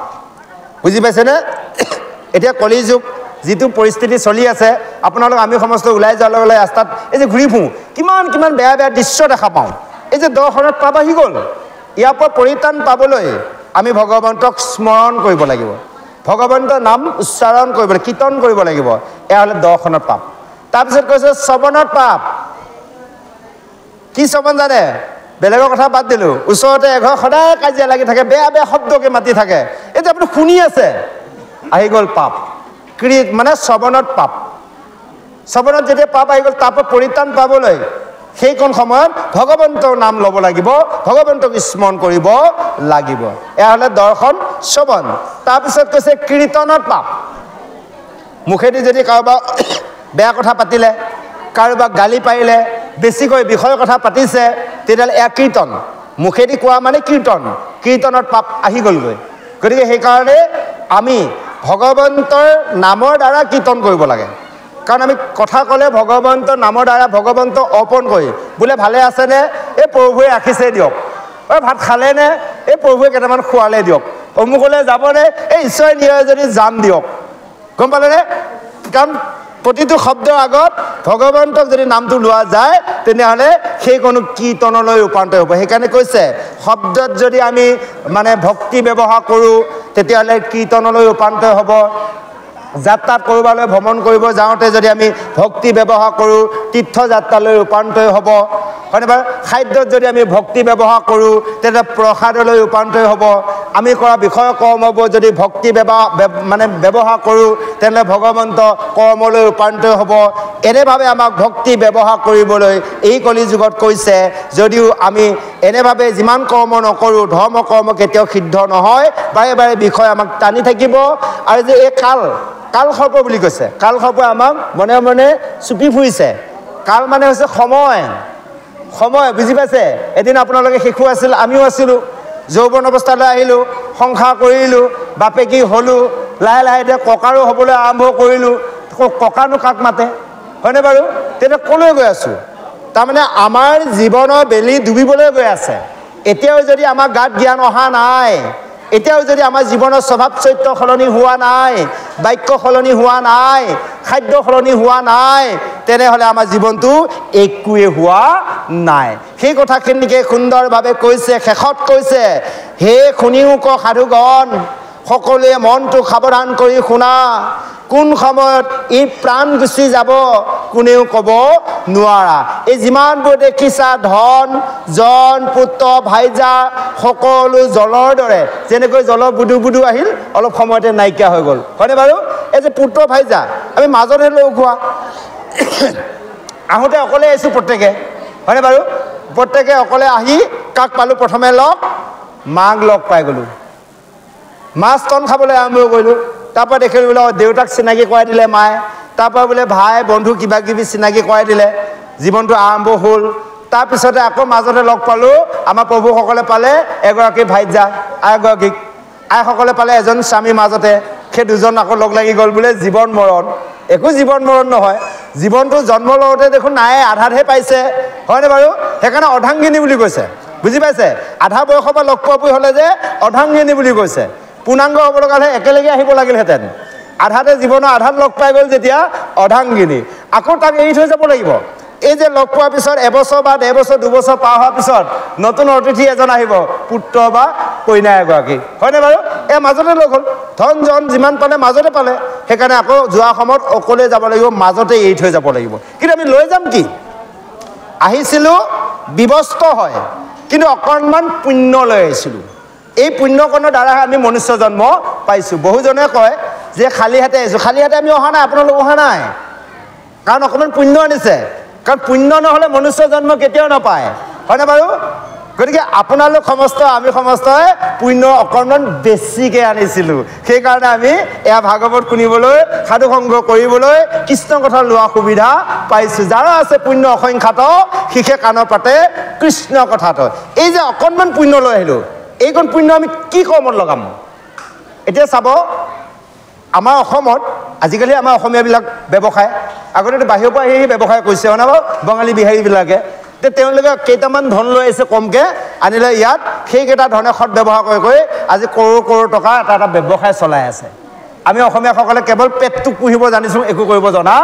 বুজি পাইছেনে? এতিয়া কলি যুগ যিটো পৰিস্থিতি চলি আছে, আপোনালোক আমি সমস্ত ওলাই যোৱাৰ লগে লগে ৰাস্তাত এই যে ঘূৰি ফুৰোঁ, কিমান বেয়া দৃশ্য দেখা পাওঁ। এই যে দৰ্শনত পাপ আহি গ'ল। ইয়াৰ পৰা পৰিত্ৰাণ পাবলৈ আমি ভগৱন্তক স্মৰণ কৰিব লাগিব, ভগৱন্তৰ নাম উচ্চাৰণ কৰিব লাগিব, কীৰ্তন কৰিব লাগিব। এয়া হ'লে দৰ্শনত পাপ। তাৰপিছত কৈছে শ্ৰৱণত পাপ। কি শ্ৰৱণ জানে? বেলেগৰ কথা বাদ দিলোঁ, ওচৰতে এঘৰ সদায় কাজিয়া লাগি থাকে, বেয়া শব্দকে মাতি থাকে, এই যে আপুনি শুনি আছে, আহি গ'ল পাপ। মানে শ্ৰৱণত পাপ। শ্ৰৱণত যেতিয়া পাপ আহি গ'ল, তাৰ পৰা পৰিত্ৰাণ পাবলৈ সেইকণ সময়ত ভগৱন্তৰ নাম ল'ব লাগিব, ভগৱন্তক স্মৰণ কৰিব লাগিব। এয়া হ'লে দৰ্শন শ্ৰৱণ। তাৰপিছত কৈছে কীৰ্তনত পাপ। মুখেদি যদি কাৰোবাৰ বেয়া কথা পাতিলে, কাৰোবাক গালি পাৰিলে, বেছিকৈ বিষয়ৰ কথা পাতিছে, তেতিয়াহ'লে এয়া কীৰ্তন। মুখেদি কোৱা মানে কীৰ্তনত পাপ আহি গ'লগৈ। গতিকে সেইকাৰণে আমি ভগৱন্তৰ নামৰ দ্বাৰা কীৰ্তন কৰিব লাগে। কাৰণ আমি কথা ক'লে ভগৱন্তৰ নামৰ দ্বাৰা ভগৱন্ত অৰ্পণ কৰি, বোলে ভালে আছেনে? এই প্ৰভুৱে ৰাখিছে দিয়ক। ভাত খালেনে? এই প্ৰভুৱে কেইটামান খোৱালে দিয়ক। অমুকলৈ যাবনে? এই ঈশ্বৰে নিয়ে যদি যাম দিয়ক। গম পালেনে কাৰণ প্ৰতিটো শব্দৰ আগত ভগৱন্তক যদি নামটো লোৱা যায় তেনেহ'লে সেই কোনো কীৰ্তনলৈ ৰূপান্তৰ হ'ব সেইকাৰণে কৈছে শব্দত যদি আমি মানে ভক্তি ব্যৱহাৰ কৰোঁ তেতিয়াহ'লে কীৰ্তনলৈ ৰূপান্তৰ হ'ব যাত্ৰাত ক'ৰবালৈ ভ্ৰমণ কৰিব যাওঁতে যদি আমি ভক্তি ব্যৱহাৰ কৰোঁ তীৰ্থযাত্ৰালৈ ৰূপান্তৰ হ'ব হয়নে বাৰু খাদ্যত যদি আমি ভক্তি ব্যৱহাৰ কৰোঁ তেতিয়া প্ৰসাদলৈ ৰূপান্তৰ হ'ব আমি কৰা বিষয় কৰ্মবোৰ যদি ভক্তি ব্যৱহাৰ কৰোঁ তেনেহ'লে ভগৱন্ত কৰ্মলৈ ৰূপান্তৰ হ'ব এনেভাৱে আমাক ভক্তি ব্যৱহাৰ কৰিবলৈ এই কলি যুগত কৈছে যদিও আমি এনেভাৱে যিমান কৰ্ম নকৰোঁ ধৰ্ম কৰ্ম কেতিয়াও সিদ্ধ নহয় বাৰে বাৰে বিষয় আমাক টানি থাকিব আৰু যে এই কাল সৰ্প বুলি কৈছে কাল সৰ্পই আমাক মনে মনে চুপি ফুৰিছে কাল মানে হৈছে সময় বুজি পাইছে এদিন আপোনালোকে শিশু আছিল আমিও আছিলোঁ যৌৱন অৱস্থালৈ আহিলোঁ সংসাৰ কৰিলোঁ বাপেকি হ'লোঁ লাহে লাহে এতিয়া ককাৰো হ'বলৈ আৰম্ভ কৰিলোঁ ককানো কাক মাতে হয়নে বাৰু তেতিয়া ক'লৈ গৈ আছোঁ তাৰমানে আমাৰ জীৱনৰ বেলি ডুবিবলৈ গৈ আছে এতিয়াও যদি আমাৰ গাত জ্ঞান অহা নাই এতিয়াও যদি আমাৰ জীৱনৰ স্বভাৱ চৰিত্ৰ সলনি হোৱা নাই বাক্য সলনি হোৱা নাই খাদ্য সলনি হোৱা নাই তেনেহ'লে আমাৰ জীৱনটো একোৱে হোৱা নাই সেই কথাখিনিকে সুন্দৰভাৱে কৈছে শেষত কৈছে হে শুনিও ক সাধুগণ সকলোৱে মনটো সাৱধান কৰি শুনা কোন সময়ত ই প্ৰাণ গুচি যাব কোনেও ক'ব নোৱাৰা এই যিমানবোৰ দেখিছা ধন জন পুত্ৰ ভাইজা সকলো জলৰ দৰে যেনেকৈ জলৰ বুদু বুদু আহিল অলপ সময়তে নাইকিয়া হৈ গ'ল হয়নে বাৰু এই যে পুত্ৰ ভাইজা আমি মাজতে লৈ খোৱা আহোঁতে অকলে আহিছোঁ প্ৰত্যেকে হয়নে বাৰু প্ৰত্যেকে অকলে আহি কাক পালোঁ প্ৰথমে মাক লগ পাই গ'লোঁ মাছ কণ খাবলৈ আৰম্ভ কৰিলোঁ তাৰপৰা দেখিলোঁ বোলে দেউতাক চিনাকি কৰাই দিলে মায়ে তাৰপৰা বোলে ভাই বন্ধু কিবা কিবি চিনাকি কৰাই দিলে জীৱনটো আৰম্ভ হ'ল তাৰপিছতে আকৌ মাজতে লগ পালোঁ আমাৰ প্ৰভুসকলে পালে এগৰাকী ভাইজা এগৰাকীক আইসকলে পালে এজন স্বামীৰ মাজতে সেই দুজন আকৌ লগ লাগি গ'ল বোলে জীৱন মৰণ একো জীৱন মৰণ নহয় জীৱনটো জন্ম লওঁতে দেখোন নাই আধাতহে পাইছে হয়নে বাৰু সেইকাৰণে অৰ্ধাংগিনী বুলি কৈছে বুজি পাইছে আধা বয়সৰ পৰা লগ পোৱা হ'লে যে অৰ্ধাংগিনী বুলি কৈছে পূৰ্ণাংগ হ'ব লগা হ'লে একেলগে আহিব লাগিলহেঁতেন আধাতে জীৱনৰ আধাত লগ পাই গ'ল যেতিয়া অৰ্ধাংগিনী আকৌ তাক এৰি থৈ যাব লাগিব এই যে লগ পোৱাৰ পিছত এবছৰ বা 1.5 বছৰ 2 বছৰ পাৰ হোৱাৰ পিছত নতুন অতিথি এজন আহিব পুত্ৰ বা কইনা এগৰাকী হয়নে বাৰু এই মাজতে লগ হ'ল ধন জন যিমান পালে মাজতে পালে সেইকাৰণে আকৌ যোৱা সময়ত অকলে যাব লাগিব মাজতে এৰি থৈ যাব লাগিব কিন্তু আমি লৈ যাম কি আহিছিলোঁ বিবস্ত হয় কিন্তু অকণমান পুণ্য লৈ আহিছিলোঁ এই পুণ্যকণৰ দ্বাৰা আমি মনুষ্য জন্ম পাইছোঁ বহুজনে কয় যে খালী হাতে আহিছোঁ খালী হাতে আমি অহা নাই আপোনালোক অহা নাই কাৰণ অকণমান পুণ্য আনিছে কাৰণ পুণ্য নহ'লে মনুষ্য জন্ম কেতিয়াও নাপায় হয়নে বাৰু গতিকে আপোনালোক সমস্ত আমি সমস্তই পুণ্য অকণমান বেছিকৈ আনিছিলোঁ সেইকাৰণে আমি এয়া ভাগৱত শুনিবলৈ সাধু সংগ কৰিবলৈ কৃষ্ণ কথা লোৱা সুবিধা পাইছোঁ যাৰা আছে পুণ্য অসংখ্যাত শিখে কাণৰ পাতে কৃষ্ণ কথাটো এই যে অকণমান পুণ্য লৈ আহিলোঁ এইকণ পুণ্য আমি কি কৰ্মত লগাম এতিয়া চাব আমাৰ অসমত আজিকালি আমাৰ অসমীয়াবিলাক ব্যৱসায় আগতে বাহিৰৰ পৰা আহি ব্যৱসায় কৰিছে হয় না বাৰু বঙালী বিহাৰীবিলাকে তেওঁলোকে কেইটামান ধন লৈ আহিছে কমকৈ আনিলে ইয়াত সেইকেইটা ধৰণে সৎ ব্যৱহাৰ কৰি আজি কৰোৰ টকা এটা ব্যৱসায় চলাই আছে আমি অসমীয়াসকলে কেৱল পেটটোক পুহিব জানিছোঁ একো কৰিব জনা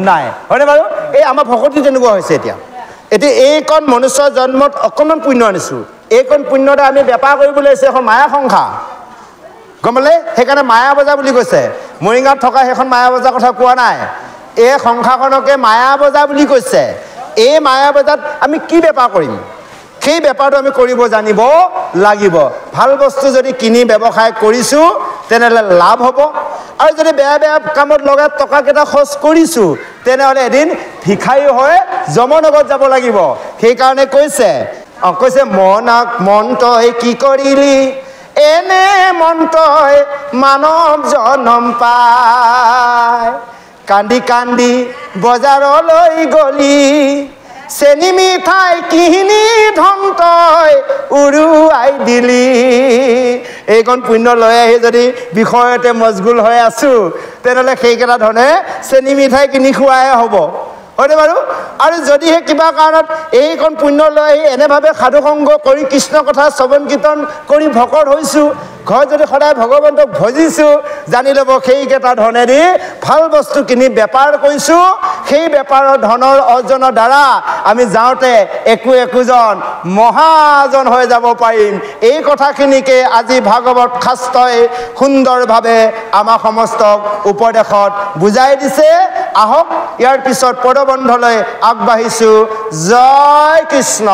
নাই হয়নে বাৰু এই আমাৰ ভকতি তেনেকুৱা হৈছে এতিয়া এইকণ মনুষ্য জন্মত অকণমান পুণ্য আনিছোঁ এইকণ পুণ্যতে আমি বেপাৰ কৰিবলৈ আহিছে এখন মায়া সংসাৰ গম পালে সেইকাৰণে মায়া বজাৰ বুলি কৈছে মৰিগাঁৱত থকা সেইখন মায়া বজাৰ কথা কোৱা নাই এই সংসাৰখনকে মায়া বজাৰ বুলি কৈছে এই মায়া বজাৰত আমি কি বেপাৰ কৰিম সেই বেপাৰটো আমি কৰিব জানিব লাগিব ভাল বস্তু যদি কিনি ব্যৱসায় কৰিছোঁ তেনেহ'লে লাভ হ'ব আৰু যদি বেয়া কামত লগাই টকাকেইটা খৰচ কৰিছোঁ তেনেহ'লে এদিন ভিখাৰী হৈ যমনগৰত যাব লাগিব সেইকাৰণে কৈছে মন তই কি কৰিলি এনে মন তই মানৱ জনম পায় কান্দি কান্দি বজাৰলৈ গলি চেনি মিঠাই কিনি ধন তই উৰুৱাই দিলি এইকণ পুণ্য লৈ আহি যদি বিষয়তে মজগুল হৈ আছোঁ তেনেহ'লে সেইকেইটা ধৰণে চেনি মিঠাই কিনি খোৱাই হ'ব হয়নে বাৰু আৰু যদিহে কিবা কাৰণত এইকণ পুণ্য লৈ আহি এনেভাৱে সাধু সংগ কৰি কৃষ্ণ কথা শ্ৰৱণ কীৰ্তন কৰি ভকত হৈছোঁ ঘৰত যদি সদায় ভগৱন্তক ভজিছোঁ জানি ল'ব সেইকেইটা ধনেদি ভাল বস্তু কিনি বেপাৰ কৰিছোঁ সেই বেপাৰৰ ধনৰ অৰ্জনৰ দ্বাৰা আমি যাওঁতে একোজন মহাজন হৈ যাব পাৰিম এই কথাখিনিকে আজি ভাগৱত শাস্ত্ৰই সুন্দৰভাৱে আমাৰ সমস্তক উপদেশত বুজাই দিছে আহক ইয়াৰ পিছত পদবন্ধলৈ আগবাঢ়িছোঁ জয় কৃষ্ণ